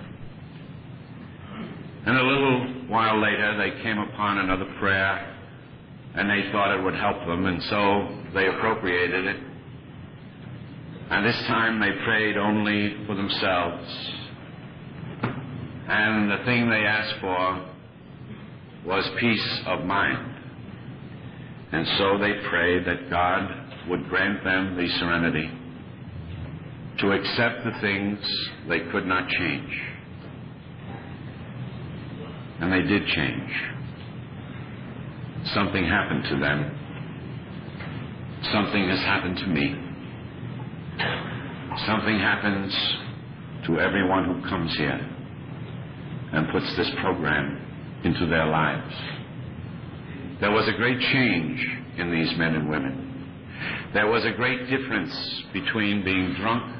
And a little while later, they came upon another prayer, and they thought it would help them, and so they appropriated it. And this time they prayed only for themselves. And the thing they asked for was peace of mind. And so they prayed that God would grant them the serenity to accept the things they could not change. And they did change. Something happened to them. Something has happened to me. Something happens to everyone who comes here and puts this program into their lives. There was a great change in these men and women. There was a great difference between being drunk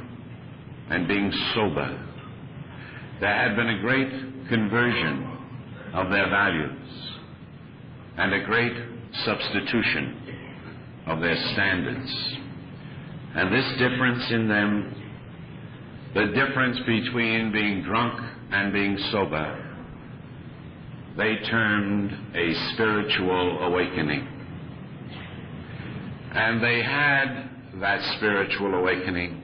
and being sober. There had been a great conversion of their values and a great substitution of their standards. And this difference in them, the difference between being drunk and being sober, they termed a spiritual awakening. And they had that spiritual awakening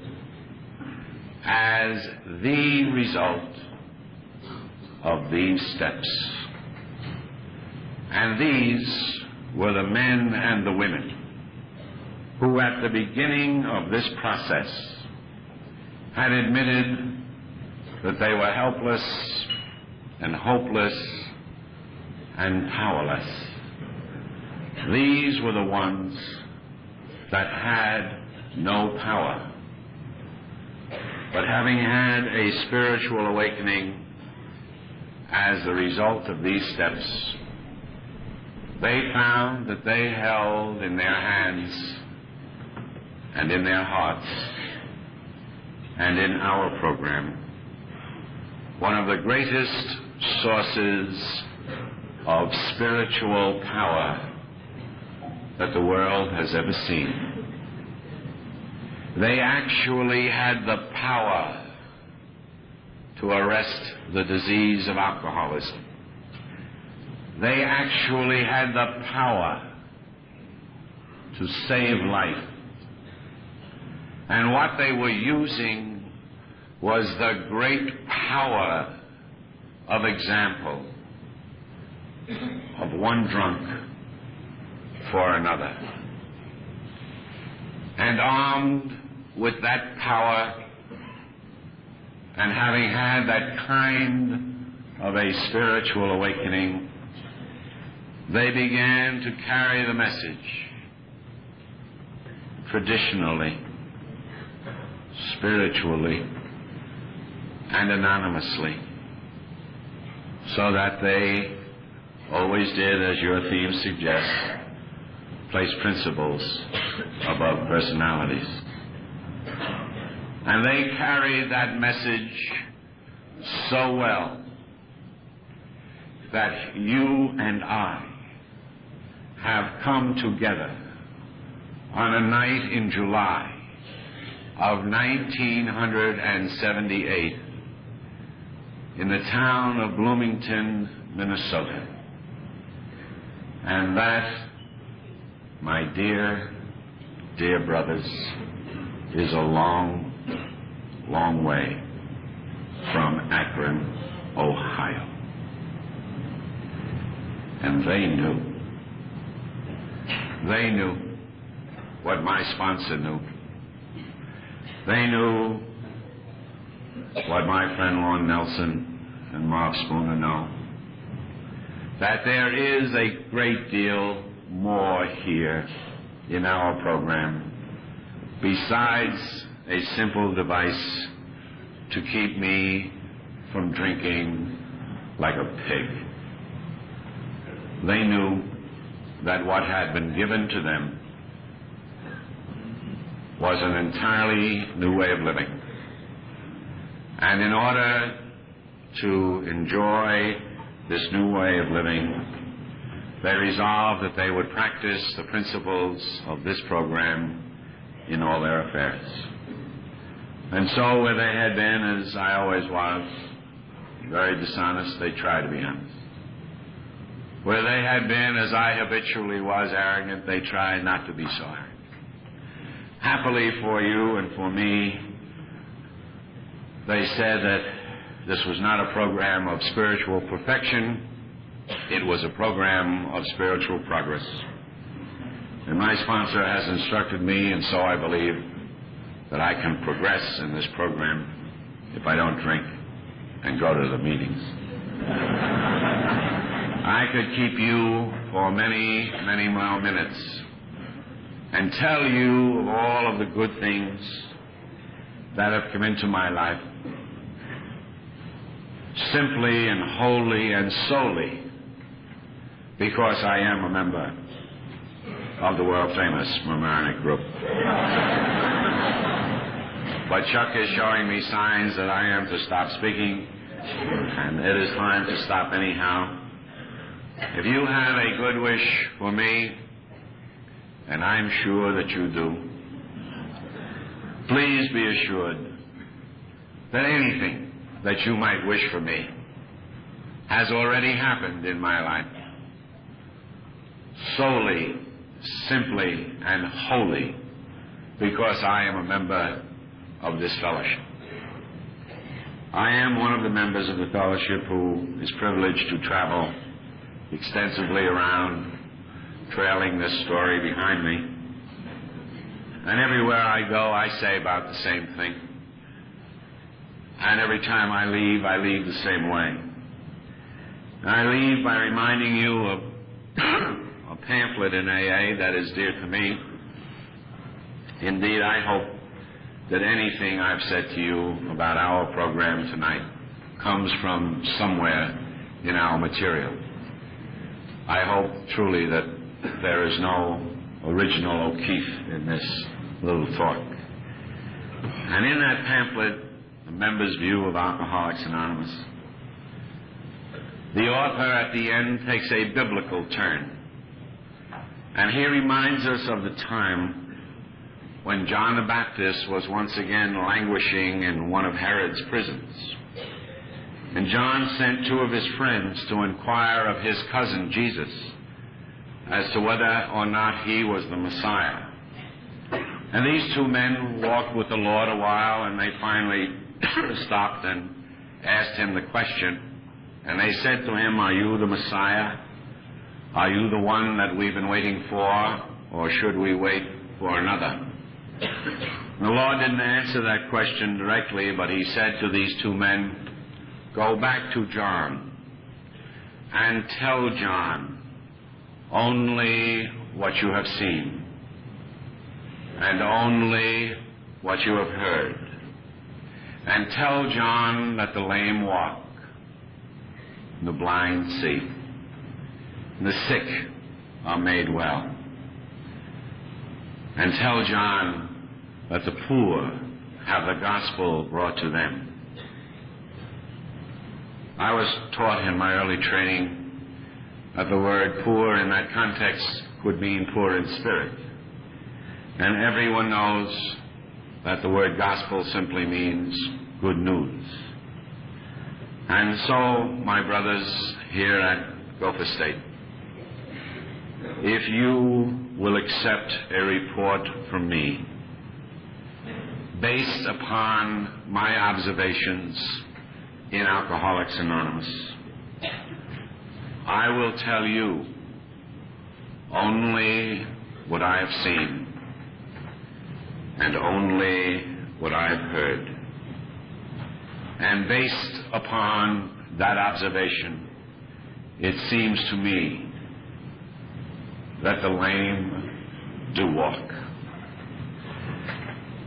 as the result of these steps. And these were the men and the women who at the beginning of this process had admitted that they were helpless and hopeless and powerless. These were the ones that had no power. But having had a spiritual awakening as the result of these steps, they found that they held in their hands and in their hearts and in our program one of the greatest sources of spiritual power that the world has ever seen. They actually had the power to arrest the disease of alcoholism. They actually had the power to save life. And what they were using was the great power of example of one drunk for another. And armed with that power, and having had that kind of a spiritual awakening, they began to carry the message traditionally, spiritually, and anonymously, so that they always did, as your theme suggests, place principles above personalities. And they carried that message so well that you and I have come together on a night in July of 1978 in the town of Bloomington, Minnesota. And that, my dear, dear brothers, is a long, long way from Akron, Ohio. And they knew They knew what my sponsor knew. They knew what my friend Lon Nelson and Marv Spooner know. That there is a great deal more here in our program besides a simple device to keep me from drinking like a pig. They knew that what had been given to them was an entirely new way of living. And in order to enjoy this new way of living, they resolved that they would practice the principles of this program in all their affairs. And so where they had been, as I always was, very dishonest, they tried to be honest. Where they had been, as I habitually was, arrogant, they tried not to be so arrogant. Happily for you and for me, they said that this was not a program of spiritual perfection, it was a program of spiritual progress. And my sponsor has instructed me, and so I believe that I can progress in this program if I don't drink and go to the meetings. I could keep you for many, many more minutes and tell you of all of the good things that have come into my life, simply and wholly and solely because I am a member of the world-famous Mamaroneck Group. But Chuck is showing me signs that I am to stop speaking, and it is time to stop anyhow. If you have a good wish for me, and I'm sure that you do, please be assured that anything that you might wish for me has already happened in my life, solely, simply, and wholly because I am a member of this fellowship. I am one of the members of the fellowship who is privileged to travel extensively around, trailing this story behind me. And everywhere I go, I say about the same thing. And every time I leave the same way. And I leave by reminding you of a pamphlet in AA that is dear to me. Indeed, I hope that anything I've said to you about our program tonight comes from somewhere in our material. I hope truly that there is no original O'Keefe in this little talk. And in that pamphlet, The Member's View of Alcoholics Anonymous, the author at the end takes a biblical turn. And he reminds us of the time when John the Baptist was once again languishing in one of Herod's prisons. And John sent two of his friends to inquire of his cousin Jesus as to whether or not he was the Messiah. And these two men walked with the Lord a while, and they finally stopped and asked him the question. And they said to him, "Are you the Messiah? Are you the one that we've been waiting for, or should we wait for another?" The Lord didn't answer that question directly, but he said to these two men, "Go back to John and tell John only what you have seen and only what you have heard. And tell John that the lame walk, the blind see, the sick are made well. And tell John that the poor have the gospel brought to them." I was taught in my early training that the word poor in that context could mean poor in spirit. And everyone knows that the word gospel simply means good news. And so, my brothers here at Gopher State, if you will accept a report from me based upon my observations in Alcoholics Anonymous, I will tell you only what I have seen and only what I have heard. And based upon that observation, it seems to me that the lame do walk,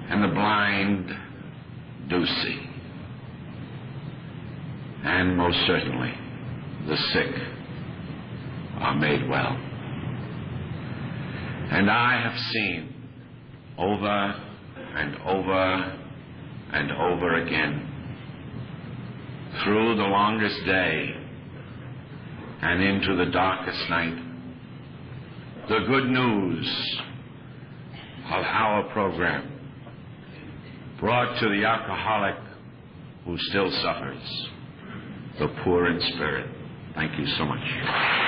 and the blind do see, and most certainly the sick are made well. And I have seen over and over and over again, through the longest day and into the darkest night, the good news of our program brought to the alcoholic who still suffers, the poor in spirit. Thank you so much.